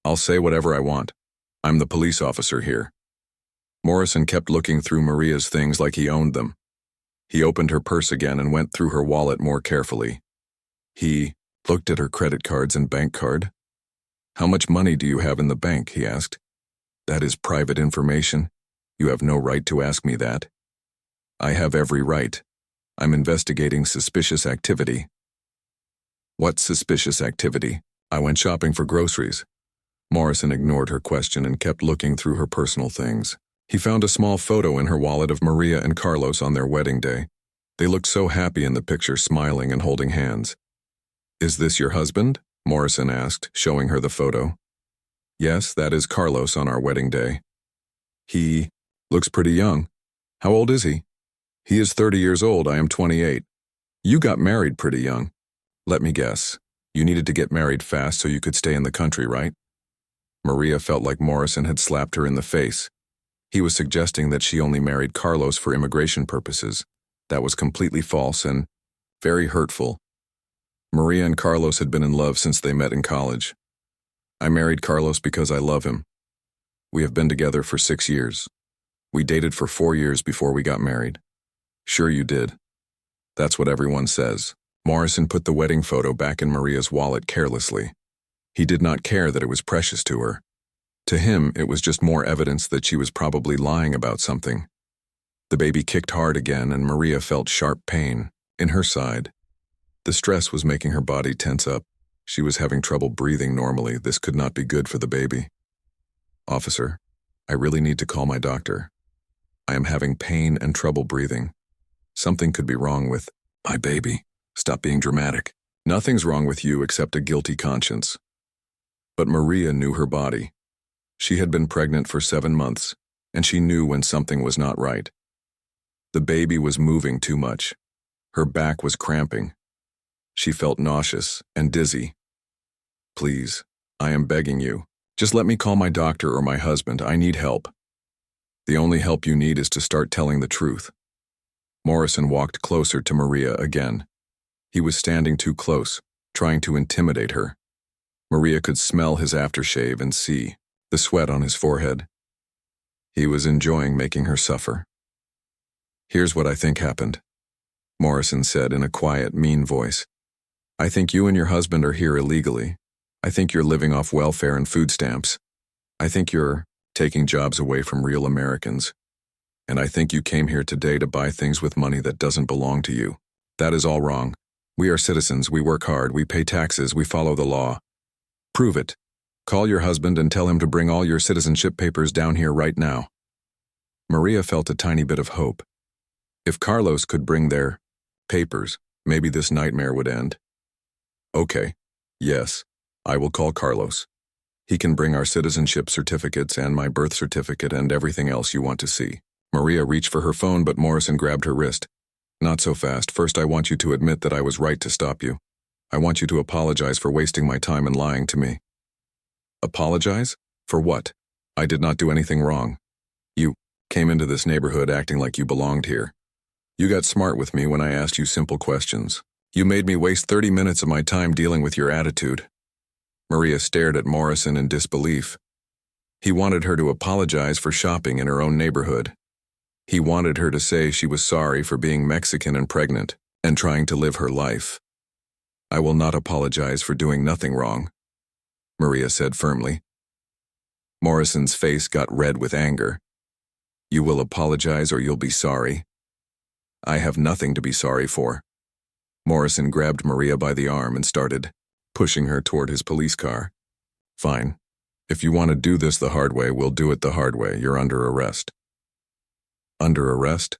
I'll say whatever I want. I'm the police officer here. Morrison kept looking through Maria's things like he owned them. He opened her purse again and went through her wallet more carefully. He looked at her credit cards and bank card. How much money do you have in the bank? He asked. That is private information. You have no right to ask me that. I have every right. I'm investigating suspicious activity. What suspicious activity? I went shopping for groceries. Morrison ignored her question and kept looking through her personal things. He found a small photo in her wallet of Maria and Carlos on their wedding day. They looked so happy in the picture, smiling and holding hands. Is this your husband? Morrison asked, showing her the photo. Yes, that is Carlos on our wedding day. He looks pretty young. How old is he? He is 30 years old. I am 28. You got married pretty young. Let me guess. You needed to get married fast so you could stay in the country, right? Maria felt like Morrison had slapped her in the face. He was suggesting that she only married Carlos for immigration purposes. That was completely false and very hurtful. Maria and Carlos had been in love since they met in college. I married Carlos because I love him. We have been together for 6 years. We dated for 4 years before we got married. Sure you did. That's what everyone says. Morrison put the wedding photo back in Maria's wallet carelessly. He did not care that it was precious to her. To him, it was just more evidence that she was probably lying about something. The baby kicked hard again, and Maria felt sharp pain in her side. The stress was making her body tense up. She was having trouble breathing normally. This could not be good for the baby. Officer, I really need to call my doctor. I am having pain and trouble breathing. Something could be wrong with my baby. Stop being dramatic. Nothing's wrong with you except a guilty conscience. But Maria knew her body. She had been pregnant for 7 months, and she knew when something was not right. The baby was moving too much. Her back was cramping. She felt nauseous and dizzy. Please, I am begging you. Just let me call my doctor or my husband. I need help. The only help you need is to start telling the truth. Morrison walked closer to Maria again. He was standing too close, trying to intimidate her. Maria could smell his aftershave and see the sweat on his forehead. He was enjoying making her suffer. "Here's what I think happened," Morrison said in a quiet, mean voice. "I think you and your husband are here illegally. I think you're living off welfare and food stamps. I think you're taking jobs away from real Americans. And I think you came here today to buy things with money that doesn't belong to you. That is all wrong. We are citizens, we work hard, we pay taxes, we follow the law. Prove it. Call your husband and tell him to bring all your citizenship papers down here right now." Maria felt a tiny bit of hope. If Carlos could bring their papers, maybe this nightmare would end. "Okay, yes, I will call Carlos. He can bring our citizenship certificates and my birth certificate and everything else you want to see." Maria reached for her phone, but Morrison grabbed her wrist. "Not so fast. First, I want you to admit that I was right to stop you. I want you to apologize for wasting my time and lying to me." "Apologize? For what? I did not do anything wrong. You came into this neighborhood acting like you belonged here. You got smart with me when I asked you simple questions. You made me waste 30 minutes of my time dealing with your attitude." Maria stared at Morrison in disbelief. He wanted her to apologize for shopping in her own neighborhood. He wanted her to say she was sorry for being Mexican and pregnant and trying to live her life. "I will not apologize for doing nothing wrong," Maria said firmly. Morrison's face got red with anger. "You will apologize or you'll be sorry." "I have nothing to be sorry for." Morrison grabbed Maria by the arm and started pushing her toward his police car. "Fine. If you want to do this the hard way, we'll do it the hard way. You're under arrest." "Under arrest?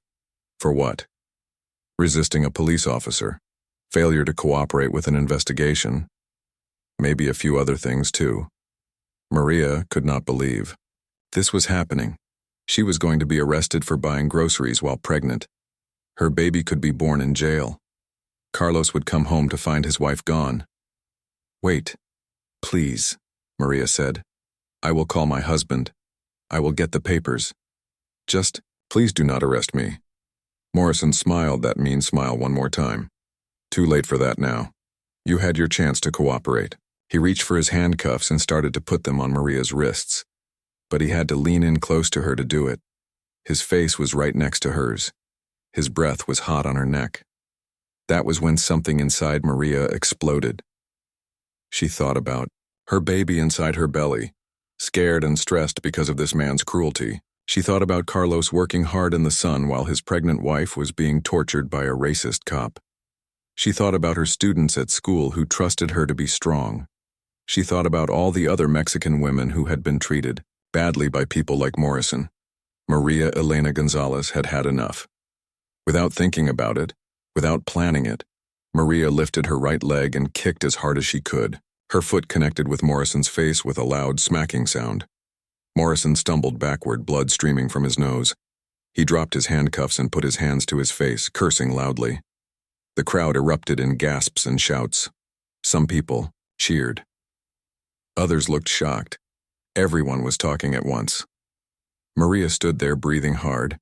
For what?" "Resisting a police officer. Failure to cooperate with an investigation. Maybe a few other things, too." Maria could not believe this was happening. She was going to be arrested for buying groceries while pregnant. Her baby could be born in jail. Carlos would come home to find his wife gone. "Wait, please," Maria said. "I will call my husband. I will get the papers. Just, please do not arrest me." Morrison smiled that mean smile one more time. "Too late for that now. You had your chance to cooperate." He reached for his handcuffs and started to put them on Maria's wrists. But he had to lean in close to her to do it. His face was right next to hers. His breath was hot on her neck. That was when something inside Maria exploded. She thought about her baby inside her belly, scared and stressed because of this man's cruelty. She thought about Carlos working hard in the sun while his pregnant wife was being tortured by a racist cop. She thought about her students at school who trusted her to be strong. She thought about all the other Mexican women who had been treated badly by people like Morrison. Maria Elena Gonzalez had had enough. Without thinking about it, without planning it, Maria lifted her right leg and kicked as hard as she could. Her foot connected with Morrison's face with a loud smacking sound. Morrison stumbled backward, blood streaming from his nose. He dropped his handcuffs and put his hands to his face, cursing loudly. The crowd erupted in gasps and shouts. Some people cheered. Others looked shocked. Everyone was talking at once. Maria stood there breathing hard,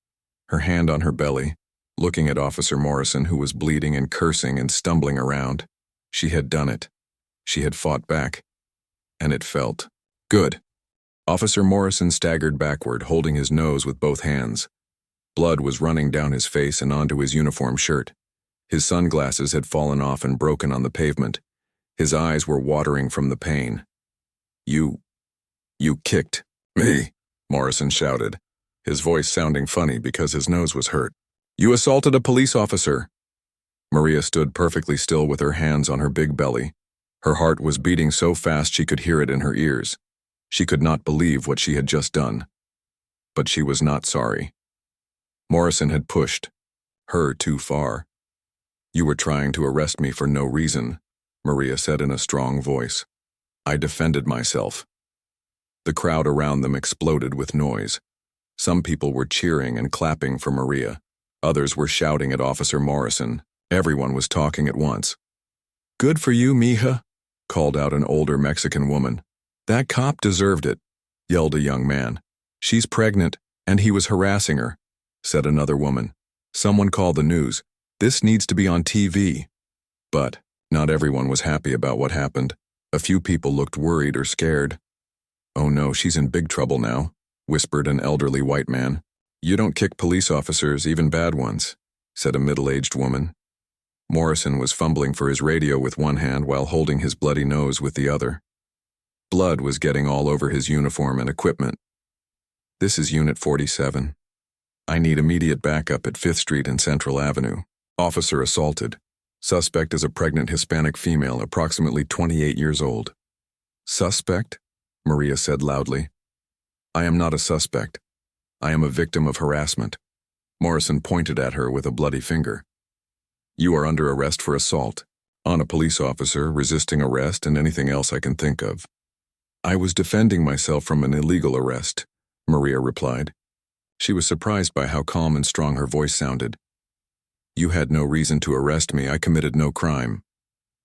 her hand on her belly, looking at Officer Morrison, who was bleeding and cursing and stumbling around. She had done it. She had fought back. And it felt good. Officer Morrison staggered backward, holding his nose with both hands. Blood was running down his face and onto his uniform shirt. His sunglasses had fallen off and broken on the pavement. His eyes were watering from the pain. You kicked me," Morrison shouted, his voice sounding funny because his nose was hurt. "You assaulted a police officer." Maria stood perfectly still with her hands on her big belly. Her heart was beating so fast she could hear it in her ears. She could not believe what she had just done. But she was not sorry. Morrison had pushed her too far. "You were trying to arrest me for no reason," Maria said in a strong voice. "I defended myself." The crowd around them exploded with noise. Some people were cheering and clapping for Maria. Others were shouting at Officer Morrison. Everyone was talking at once. "Good for you, mija," called out an older Mexican woman. "That cop deserved it," yelled a young man. "She's pregnant, and he was harassing her," said another woman. Someone call the news. This needs to be on TV. But not everyone was happy about what happened. A few people looked worried or scared. "Oh no, she's in big trouble now," whispered an elderly white man. "You don't kick police officers, even bad ones," said a middle-aged woman. Morrison was fumbling for his radio with one hand while holding his bloody nose with the other. Blood was getting all over his uniform and equipment. "This is Unit 47. I need immediate backup at 5th Street and Central Avenue. Officer assaulted. Suspect is a pregnant Hispanic female, approximately 28 years old." "Suspect?" Maria said loudly. "I am not a suspect. I am a victim of harassment." Morrison pointed at her with a bloody finger. "You are under arrest for assault on a police officer, resisting arrest, and anything else I can think of." "I was defending myself from an illegal arrest," Maria replied. She was surprised by how calm and strong her voice sounded. "You had no reason to arrest me. I committed no crime."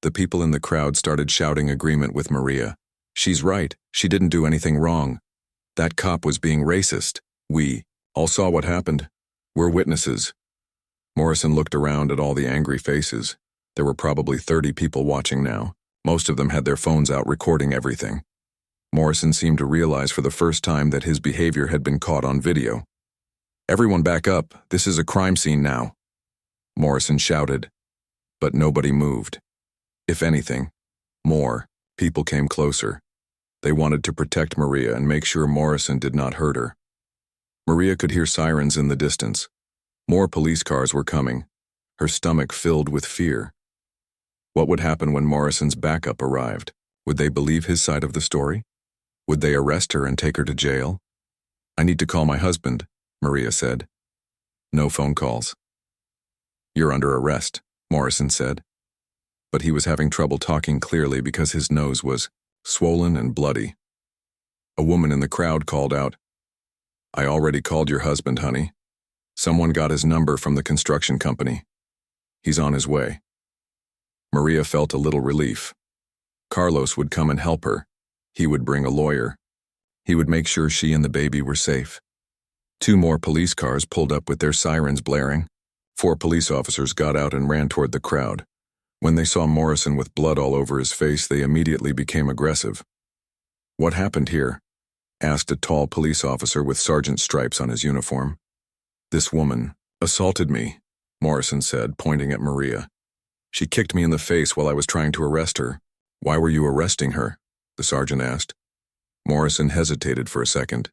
The people in the crowd started shouting agreement with Maria. "She's right. She didn't do anything wrong. That cop was being racist. We all saw what happened. We're witnesses." Morrison looked around at all the angry faces. There were probably 30 people watching now. Most of them had their phones out recording everything. Morrison seemed to realize for the first time that his behavior had been caught on video. "Everyone back up. This is a crime scene now," Morrison shouted. But nobody moved. If anything, more people came closer. They wanted to protect Maria and make sure Morrison did not hurt her. Maria could hear sirens in the distance. More police cars were coming, her stomach filled with fear. What would happen when Morrison's backup arrived? Would they believe his side of the story? Would they arrest her and take her to jail? "I need to call my husband," Maria said. No phone calls. "You're under arrest," Morrison said. But he was having trouble talking clearly because his nose was swollen and bloody. A woman in the crowd called out, "I already called your husband, honey. Someone got his number from the construction company. He's on his way." Maria felt a little relief. Carlos would come and help her. He would bring a lawyer. He would make sure she and the baby were safe. 2 more police cars pulled up with their sirens blaring. 4 police officers got out and ran toward the crowd. When they saw Morrison with blood all over his face, they immediately became aggressive. "What happened here?" asked a tall police officer with sergeant stripes on his uniform. "This woman assaulted me," Morrison said, pointing at Maria. "She kicked me in the face while I was trying to arrest her." "Why were you arresting her?" the sergeant asked. Morrison hesitated for a second.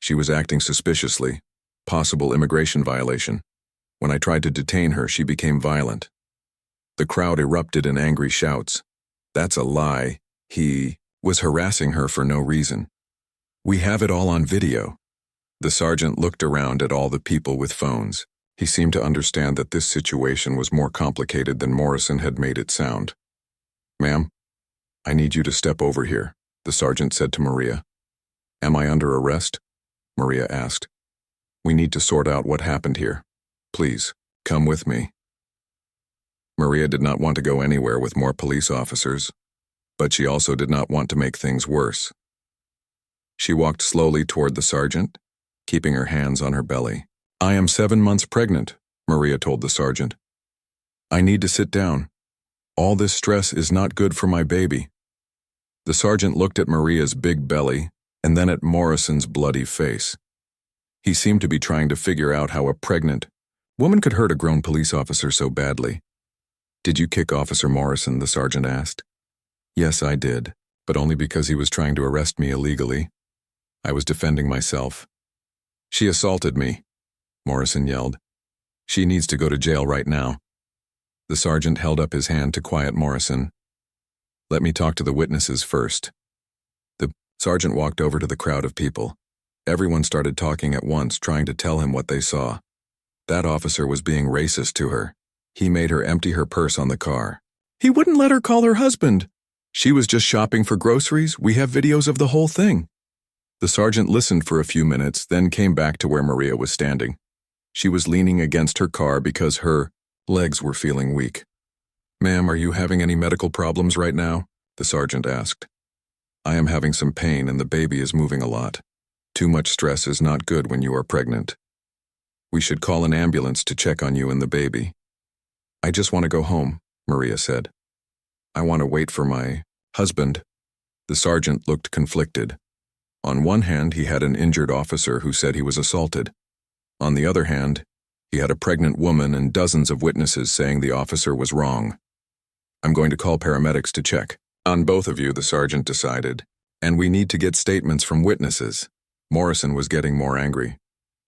"She was acting suspiciously. Possible immigration violation. When I tried to detain her, she became violent." The crowd erupted in angry shouts. "That's a lie. He was harassing her for no reason. We have it all on video." The sergeant looked around at all the people with phones. He seemed to understand that this situation was more complicated than Morrison had made it sound. "Ma'am, I need you to step over here," the sergeant said to Maria. "Am I under arrest?" Maria asked. "We need to sort out what happened here. Please, come with me." Maria did not want to go anywhere with more police officers, but she also did not want to make things worse. She walked slowly toward the sergeant, keeping her hands on her belly. "I am 7 months pregnant," Maria told the sergeant. "I need to sit down. All this stress is not good for my baby." The sergeant looked at Maria's big belly and then at Morrison's bloody face. He seemed to be trying to figure out how a pregnant woman could hurt a grown police officer so badly. "Did you kick Officer Morrison?" the sergeant asked. "Yes, I did, but only because he was trying to arrest me illegally. I was defending myself." "She assaulted me," Morrison yelled. "She needs to go to jail right now." The sergeant held up his hand to quiet Morrison. "Let me talk to the witnesses first." The sergeant walked over to the crowd of people. Everyone started talking at once, trying to tell him what they saw. That officer was being racist to her. He made her empty her purse on the car. He wouldn't let her call her husband. She was just shopping for groceries. We have videos of the whole thing. The sergeant listened for a few minutes, then came back to where Maria was standing. She was leaning against her car because her legs were feeling weak. "Ma'am, are you having any medical problems right now?" the sergeant asked. "I am having some pain and the baby is moving a lot. Too much stress is not good when you are pregnant." We should call an ambulance to check on you and the baby. I just want to go home, Maria said. I want to wait for my husband. The sergeant looked conflicted. On one hand, he had an injured officer who said he was assaulted. On the other hand, he had a pregnant woman and dozens of witnesses saying the officer was wrong. I'm going to call paramedics to check on both of you, the sergeant decided, and we need to get statements from witnesses. Morrison was getting more angry.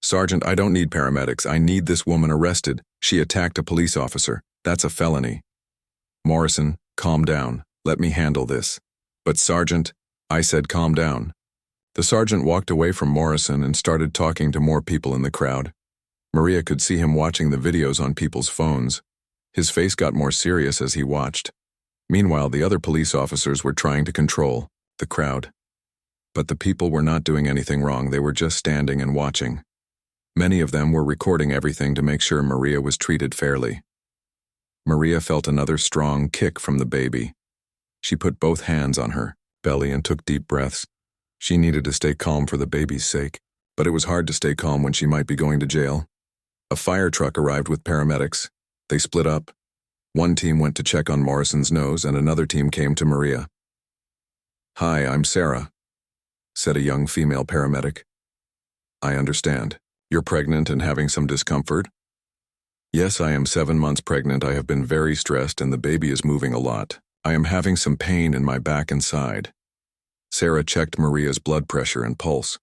Sergeant, I don't need paramedics. I need this woman arrested. She attacked a police officer. That's a felony. Morrison, calm down. Let me handle this. But Sergeant, I said calm down. The sergeant walked away from Morrison and started talking to more people in the crowd. Maria could see him watching the videos on people's phones. His face got more serious as he watched. Meanwhile, the other police officers were trying to control the crowd. But the people were not doing anything wrong. They were just standing and watching. Many of them were recording everything to make sure Maria was treated fairly. Maria felt another strong kick from the baby. She put both hands on her belly and took deep breaths. She needed to stay calm for the baby's sake, but it was hard to stay calm when she might be going to jail. A fire truck arrived with paramedics. They split up. One team went to check on Morrison's nose and another team came to Maria. Hi, I'm Sarah, said a young female paramedic. I understand. You're pregnant and having some discomfort? Yes, I am 7 months pregnant. I have been very stressed and the baby is moving a lot. I am having some pain in my back and side. Sarah checked Maria's blood pressure and pulse.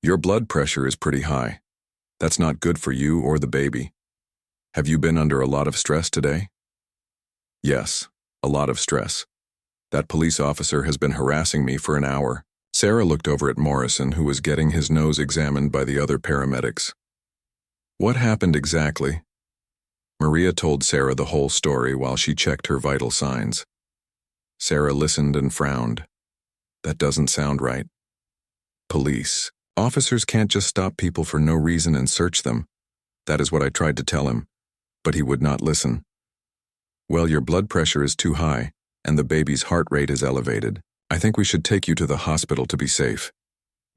Your blood pressure is pretty high. That's not good for you or the baby. Have you been under a lot of stress today? Yes, a lot of stress. That police officer has been harassing me for an hour. Sarah looked over at Morrison, who was getting his nose examined by the other paramedics. What happened exactly? Maria told Sarah the whole story while she checked her vital signs. Sarah listened and frowned. That doesn't sound right. Police. Officers can't just stop people for no reason and search them. That is what I tried to tell him, but he would not listen. Well, your blood pressure is too high, and the baby's heart rate is elevated. I think we should take you to the hospital to be safe.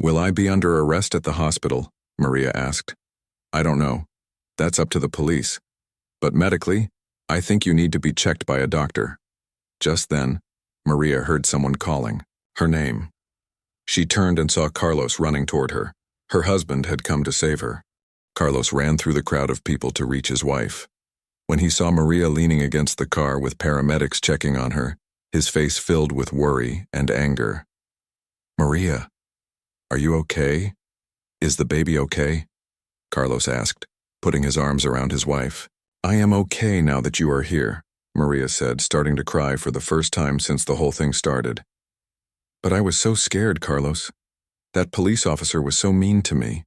Will I be under arrest at the hospital? Maria asked. I don't know. That's up to the police. But medically, I think you need to be checked by a doctor. Just then, Maria heard someone calling her name. She turned and saw Carlos running toward her. Her husband had come to save her. Carlos ran through the crowd of people to reach his wife. When he saw Maria leaning against the car with paramedics checking on her, his face filled with worry and anger. Maria, are you okay? Is the baby okay? Carlos asked, putting his arms around his wife. I am okay now that you are here, Maria said, starting to cry for the first time since the whole thing started. But I was so scared, Carlos. That police officer was so mean to me.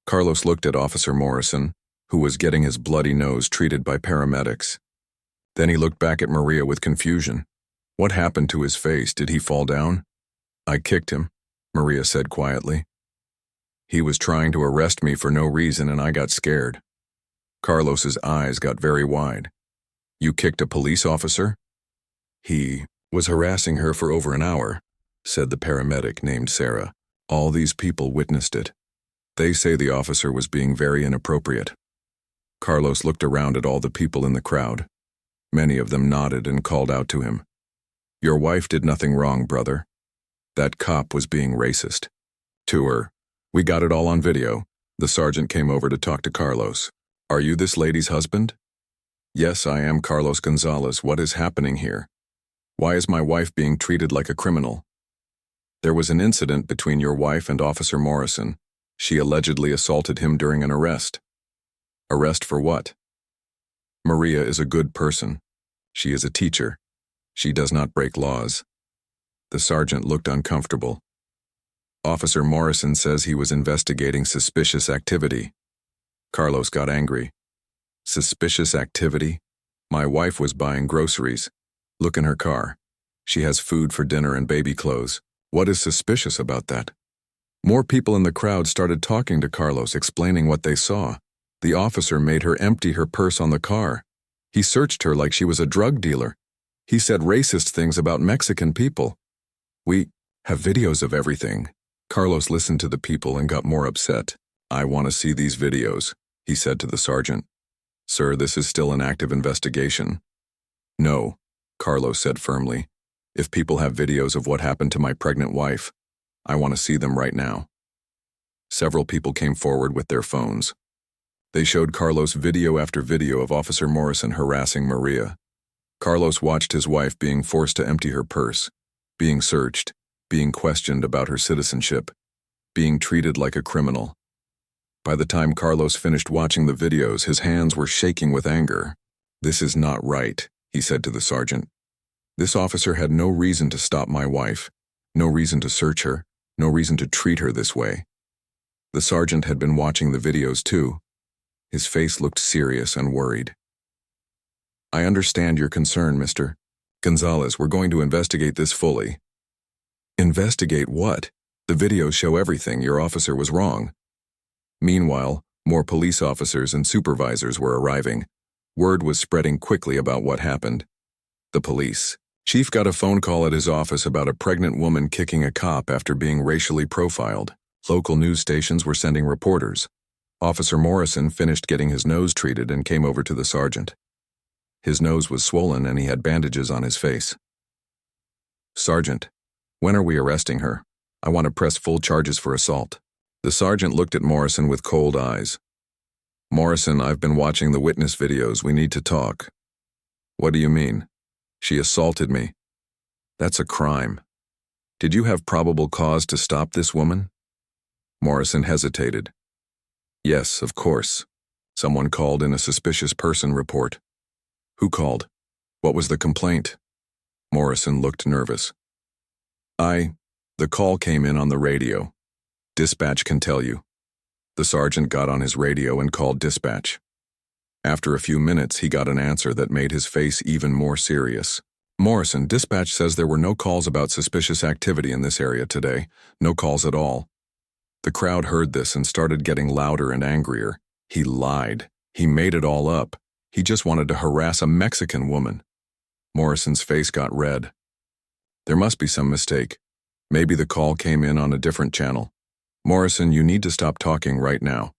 Carlos looked at Officer Morrison, who was getting his bloody nose treated by paramedics. Then he looked back at Maria with confusion. What happened to his face? Did he fall down? I kicked him, Maria said quietly. He was trying to arrest me for no reason and I got scared. Carlos's eyes got very wide. You kicked a police officer? He was harassing her for over an hour, said the paramedic named Sarah. All these people witnessed it. They say the officer was being very inappropriate. Carlos looked around at all the people in the crowd. Many of them nodded and called out to him. Your wife did nothing wrong, brother. That cop was being racist. To her. We got it all on video. The sergeant came over to talk to Carlos. Are you this lady's husband? Yes, I am Carlos Gonzalez. What is happening here? Why is my wife being treated like a criminal? There was an incident between your wife and Officer Morrison. She allegedly assaulted him during an arrest. Arrest for what? Maria is a good person. She is a teacher. She does not break laws. The sergeant looked uncomfortable. Officer Morrison says he was investigating suspicious activity. Carlos got angry. Suspicious activity? My wife was buying groceries. Look in her car. She has food for dinner and baby clothes. What is suspicious about that? More people in the crowd started talking to Carlos, explaining what they saw. The officer made her empty her purse on the car. He searched her like she was a drug dealer. He said racist things about Mexican people. We have videos of everything. Carlos listened to the people and got more upset. I want to see these videos. he said to the sergeant. Sir, this is still an active investigation. No, Carlos said firmly. If people have videos of what happened to my pregnant wife, I want to see them right now. Several people came forward with their phones. They showed Carlos video after video of Officer Morrison harassing Maria. Carlos watched his wife being forced to empty her purse, being searched, being questioned about her citizenship, being treated like a criminal. By the time Carlos finished watching the videos, his hands were shaking with anger. This is not right, he said to the sergeant. This officer had no reason to stop my wife, no reason to search her, no reason to treat her this way. The sergeant had been watching the videos too. His face looked serious and worried. I understand your concern, Mr. Gonzalez. We're going to investigate this fully. Investigate what? The videos show everything. Your officer was wrong. Meanwhile, more police officers and supervisors were arriving. Word was spreading quickly about what happened. The police chief got a phone call at his office about a pregnant woman kicking a cop after being racially profiled. Local news stations were sending reporters. Officer Morrison finished getting his nose treated and came over to the sergeant. His nose was swollen and he had bandages on his face. Sergeant, when are we arresting her? I want to press full charges for assault. The sergeant looked at Morrison with cold eyes. Morrison, I've been watching the witness videos. We need to talk. What do you mean? She assaulted me. That's a crime. Did you have probable cause to stop this woman? Morrison hesitated. Yes, of course. Someone called in a suspicious person report. Who called? What was the complaint? Morrison looked nervous. The call came in on the radio. Dispatch can tell you. The sergeant got on his radio and called dispatch. After a few minutes, he got an answer that made his face even more serious. Morrison, dispatch says there were no calls about suspicious activity in this area today. No calls at all. The crowd heard this and started getting louder and angrier. He lied. He made it all up. He just wanted to harass a Mexican woman. Morrison's face got red. There must be some mistake. Maybe the call came in on a different channel. Morrison, you need to stop talking right now.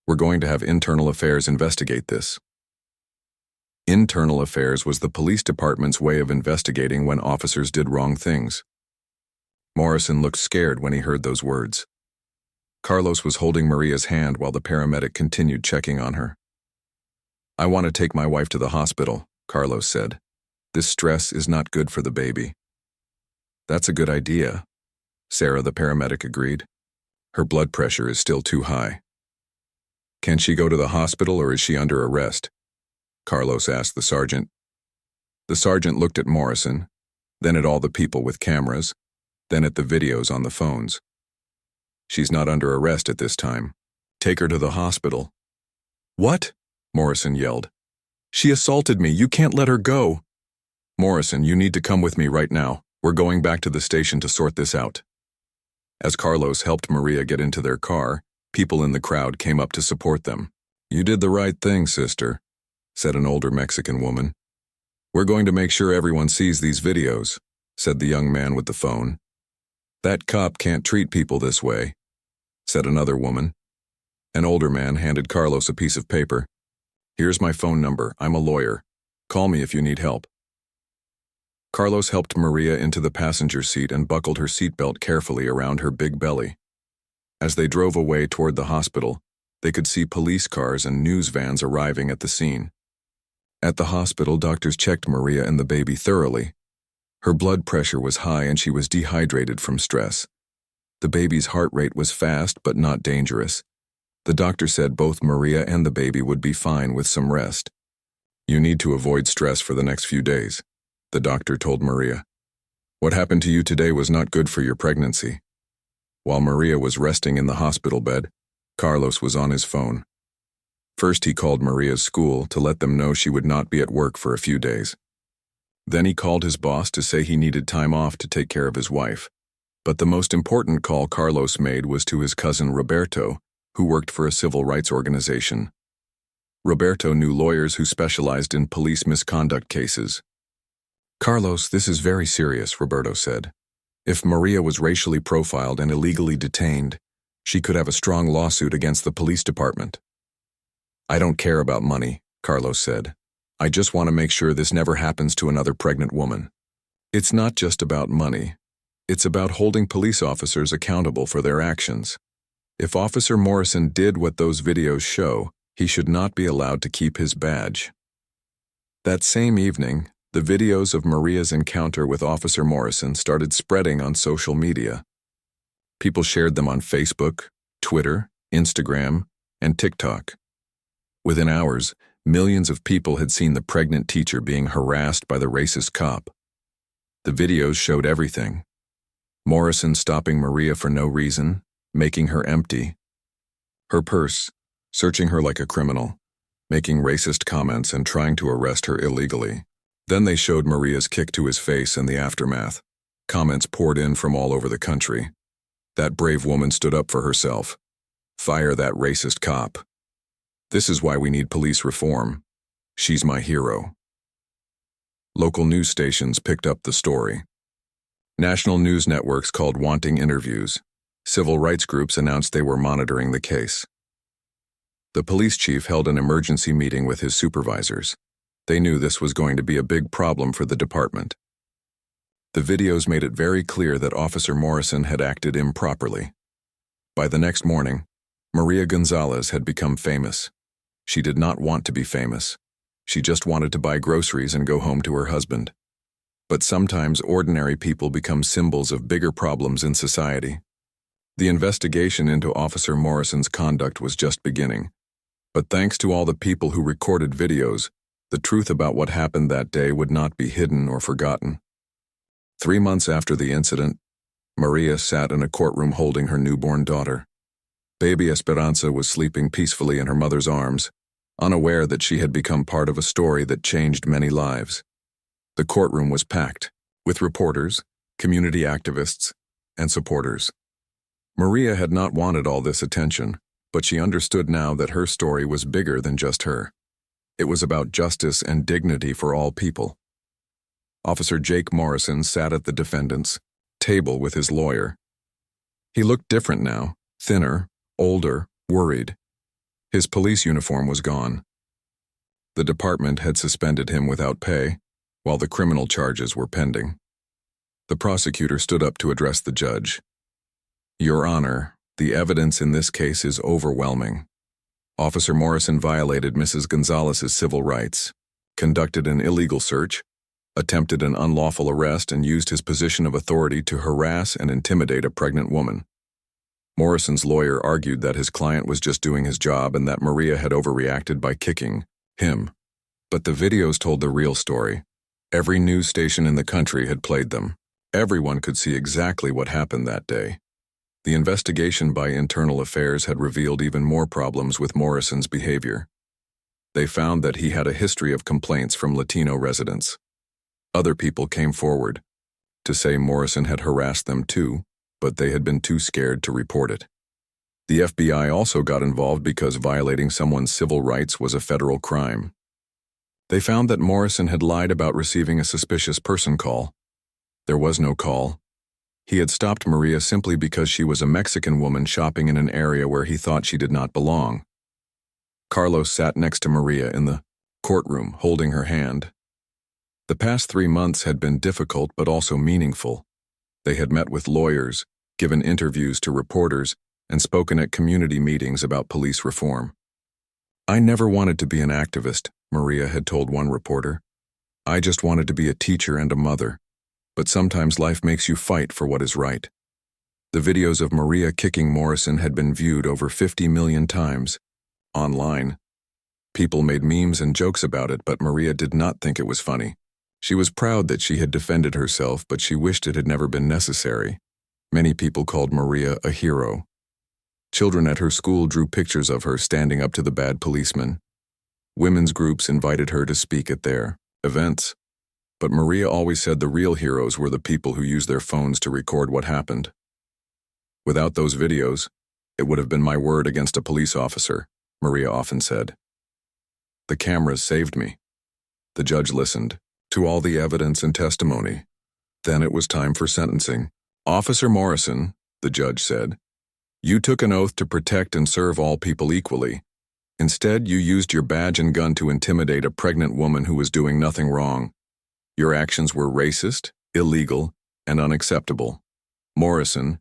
We're going to have Internal Affairs investigate this. Internal Affairs was the police department's way of investigating when officers did wrong things. Morrison looked scared when he heard those words. Carlos was holding Maria's hand while the paramedic continued checking on her. I want to take my wife to the hospital, Carlos said. This stress is not good for the baby. That's a good idea, Sarah, the paramedic, agreed. Her blood pressure is still too high. Can she go to the hospital or is she under arrest? Carlos asked the sergeant. The sergeant looked at Morrison, then at all the people with cameras, then at the videos on the phones. She's not under arrest at this time. Take her to the hospital. What? Morrison yelled. She assaulted me. You can't let her go. Morrison, you need to come with me right now. We're going back to the station to sort this out. As Carlos helped Maria get into their car, people in the crowd came up to support them. You did the right thing, sister, said an older Mexican woman. We're going to make sure everyone sees these videos, said the young man with the phone. That cop can't treat people this way, said another woman. An older man handed Carlos a piece of paper. Here's my phone number. I'm a lawyer. Call me if you need help. Carlos helped Maria into the passenger seat and buckled her seatbelt carefully around her big belly. As they drove away toward the hospital, they could see police cars and news vans arriving at the scene. At the hospital, doctors checked Maria and the baby thoroughly. Her blood pressure was high and she was dehydrated from stress. The baby's heart rate was fast but not dangerous. The doctor said both Maria and the baby would be fine with some rest. You need to avoid stress for the next few days, the doctor told Maria. What happened to you today was not good for your pregnancy. While Maria was resting in the hospital bed, Carlos was on his phone. First, he called Maria's school to let them know she would not be at work for a few days. Then he called his boss to say he needed time off to take care of his wife. But the most important call Carlos made was to his cousin Roberto, who worked for a civil rights organization. Roberto knew lawyers who specialized in police misconduct cases. Carlos, this is very serious, Roberto said. If Maria was racially profiled and illegally detained, she could have a strong lawsuit against the police department. "I don't care about money," Carlos said. "I just want to make sure this never happens to another pregnant woman." It's not just about money. It's about holding police officers accountable for their actions. If Officer Morrison did what those videos show, he should not be allowed to keep his badge. That same evening, the videos of Maria's encounter with Officer Morrison started spreading on social media. People shared them on Facebook, Twitter, Instagram, and TikTok. Within hours, millions of people had seen the pregnant teacher being harassed by the racist cop. The videos showed everything. Morrison stopping Maria for no reason, making her empty. Her purse, searching her like a criminal, making racist comments and trying to arrest her illegally. Then they showed Maria's kick to his face and the aftermath. Comments poured in from all over the country. That brave woman stood up for herself. Fire that racist cop. This is why we need police reform. She's my hero. Local news stations picked up the story. National news networks called wanting interviews. Civil rights groups announced they were monitoring the case. The police chief held an emergency meeting with his supervisors. They knew this was going to be a big problem for the department. The videos made it very clear that Officer Morrison had acted improperly. By the next morning, Maria Gonzalez had become famous. She did not want to be famous. She just wanted to buy groceries and go home to her husband. But sometimes ordinary people become symbols of bigger problems in society. The investigation into Officer Morrison's conduct was just beginning. But thanks to all the people who recorded videos, the truth about what happened that day would not be hidden or forgotten. 3 months after the incident, Maria sat in a courtroom holding her newborn daughter. Baby Esperanza was sleeping peacefully in her mother's arms, unaware that she had become part of a story that changed many lives. The courtroom was packed, with reporters, community activists, and supporters. Maria had not wanted all this attention, but she understood now that her story was bigger than just her. It was about justice and dignity for all people. Officer Jake Morrison sat at the defendant's table with his lawyer. He looked different now, thinner, older, worried. His police uniform was gone. The department had suspended him without pay, while the criminal charges were pending. The prosecutor stood up to address the judge. "Your Honor, the evidence in this case is overwhelming. Officer Morrison violated Mrs. Gonzalez's civil rights, conducted an illegal search, attempted an unlawful arrest, and used his position of authority to harass and intimidate a pregnant woman." Morrison's lawyer argued that his client was just doing his job and that Maria had overreacted by kicking him. But the videos told the real story. Every news station in the country had played them. Everyone could see exactly what happened that day. The investigation by Internal Affairs had revealed even more problems with Morrison's behavior. They found that he had a history of complaints from Latino residents. Other people came forward to say Morrison had harassed them too, but they had been too scared to report it. The FBI also got involved because violating someone's civil rights was a federal crime. They found that Morrison had lied about receiving a suspicious person call. There was no call. He had stopped Maria simply because she was a Mexican woman shopping in an area where he thought she did not belong. Carlos sat next to Maria in the courtroom, holding her hand. The past 3 months had been difficult but also meaningful. They had met with lawyers, given interviews to reporters, and spoken at community meetings about police reform. "I never wanted to be an activist," Maria had told one reporter. "I just wanted to be a teacher and a mother. But sometimes life makes you fight for what is right." The videos of Maria kicking Morrison had been viewed over 50 million times. Online. People made memes and jokes about it, but Maria did not think it was funny. She was proud that she had defended herself, but she wished it had never been necessary. Many people called Maria a hero. Children at her school drew pictures of her standing up to the bad policeman. Women's groups invited her to speak at their events. But Maria always said the real heroes were the people who used their phones to record what happened. "Without those videos, it would have been my word against a police officer," Maria often said. "The cameras saved me." The judge listened to all the evidence and testimony. Then it was time for sentencing. "Officer Morrison," the judge said, "you took an oath to protect and serve all people equally. Instead, you used your badge and gun to intimidate a pregnant woman who was doing nothing wrong. Your actions were racist, illegal, and unacceptable. Morrison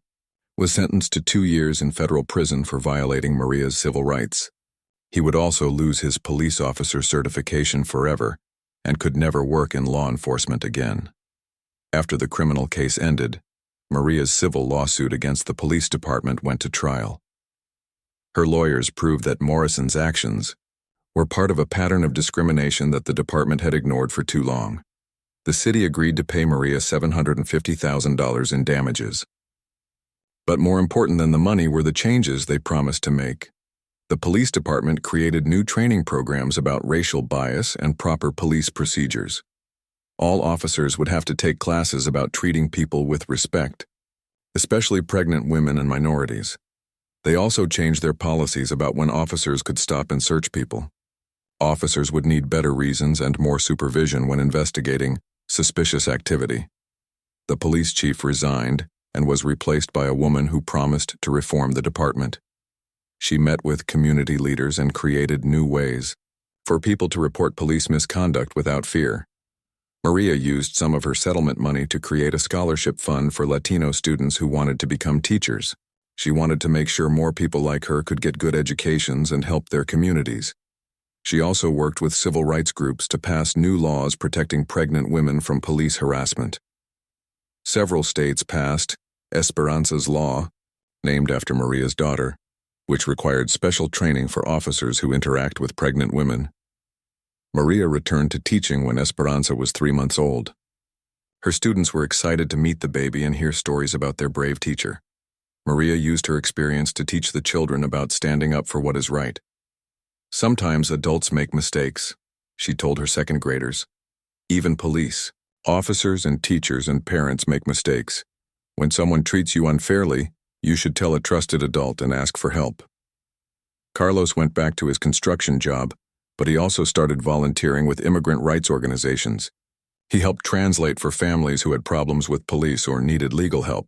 was sentenced to 2 years in federal prison for violating Maria's civil rights. He would also lose his police officer certification forever and could never work in law enforcement again. After the criminal case ended, Maria's civil lawsuit against the police department went to trial. Her lawyers proved that Morrison's actions were part of a pattern of discrimination that the department had ignored for too long. The city agreed to pay Maria $750,000 in damages. But more important than the money were the changes they promised to make. The police department created new training programs about racial bias and proper police procedures. All officers would have to take classes about treating people with respect, especially pregnant women and minorities. They also changed their policies about when officers could stop and search people. Officers would need better reasons and more supervision when investigating suspicious activity. The police chief resigned and was replaced by a woman who promised to reform the department. She met with community leaders and created new ways for people to report police misconduct without fear. Maria used some of her settlement money to create a scholarship fund for Latino students who wanted to become teachers. She wanted to make sure more people like her could get good educations and help their communities. She also worked with civil rights groups to pass new laws protecting pregnant women from police harassment. Several states passed Esperanza's Law, named after Maria's daughter, which required special training for officers who interact with pregnant women. Maria returned to teaching when Esperanza was 3 months old. Her students were excited to meet the baby and hear stories about their brave teacher. Maria used her experience to teach the children about standing up for what is right. Sometimes adults make mistakes, she told her second graders. Even police, officers and teachers and parents make mistakes. When someone treats you unfairly, you should tell a trusted adult and ask for help. Carlos went back to his construction job, but he also started volunteering with immigrant rights organizations. He helped translate for families who had problems with police or needed legal help.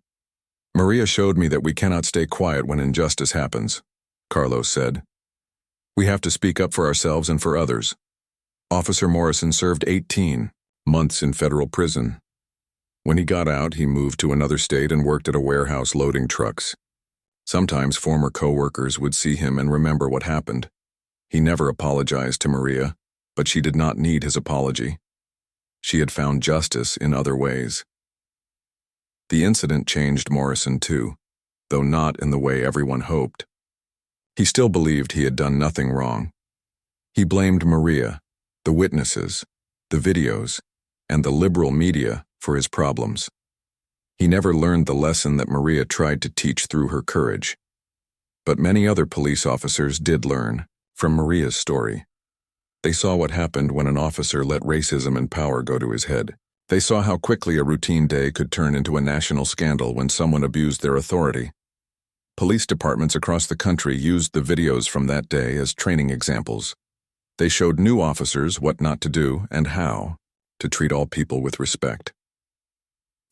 Maria showed me that we cannot stay quiet when injustice happens, Carlos said. We have to speak up for ourselves and for others. Officer Morrison served 18 months in federal prison. When he got out, he moved to another state and worked at a warehouse loading trucks. Sometimes former co-workers would see him and remember what happened. He never apologized to Maria, but she did not need his apology. She had found justice in other ways. The incident changed Morrison too, though not in the way everyone hoped. He still believed he had done nothing wrong. He blamed Maria, the witnesses, the videos, and the liberal media for his problems. He never learned the lesson that Maria tried to teach through her courage. But many other police officers did learn from Maria's story. They saw what happened when an officer let racism and power go to his head. They saw how quickly a routine day could turn into a national scandal when someone abused their authority. Police departments across the country used the videos from that day as training examples. They showed new officers what not to do and how to treat all people with respect.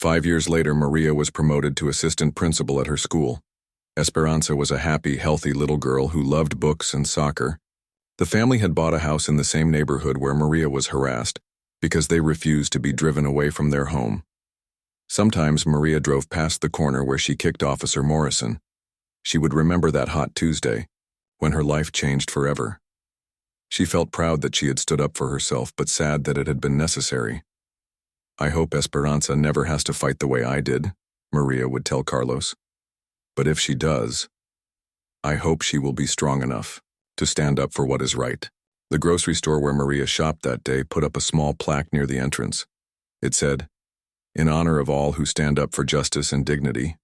5 years later, Maria was promoted to assistant principal at her school. Esperanza was a happy, healthy little girl who loved books and soccer. The family had bought a house in the same neighborhood where Maria was harassed because they refused to be driven away from their home. Sometimes Maria drove past the corner where she kicked Officer Morrison. She would remember that hot Tuesday, when her life changed forever. She felt proud that she had stood up for herself, but sad that it had been necessary. I hope Esperanza never has to fight the way I did, Maria would tell Carlos. But if she does, I hope she will be strong enough to stand up for what is right. The grocery store where Maria shopped that day put up a small plaque near the entrance. It said, "In honor of all who stand up for justice and dignity."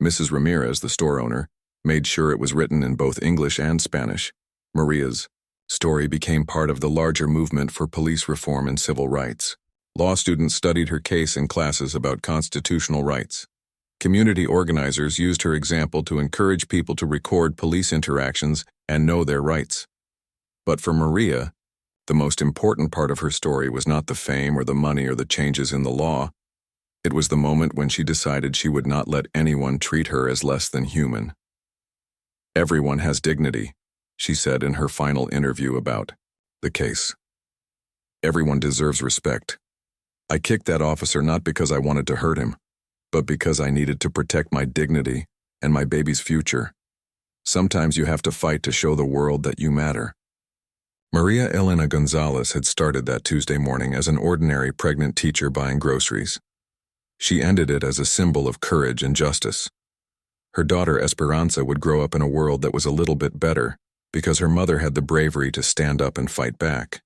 Mrs. Ramirez, the store owner, made sure it was written in both English and Spanish. Maria's story became part of the larger movement for police reform and civil rights. Law students studied her case in classes about constitutional rights. Community organizers used her example to encourage people to record police interactions and know their rights. But for Maria, the most important part of her story was not the fame or the money or the changes in the law. It was the moment when she decided she would not let anyone treat her as less than human. Everyone has dignity, she said in her final interview about the case. Everyone deserves respect. I kicked that officer not because I wanted to hurt him, but because I needed to protect my dignity and my baby's future. Sometimes you have to fight to show the world that you matter. Maria Elena Gonzalez had started that Tuesday morning as an ordinary pregnant teacher buying groceries. She ended it as a symbol of courage and justice. Her daughter Esperanza would grow up in a world that was a little bit better because her mother had the bravery to stand up and fight back.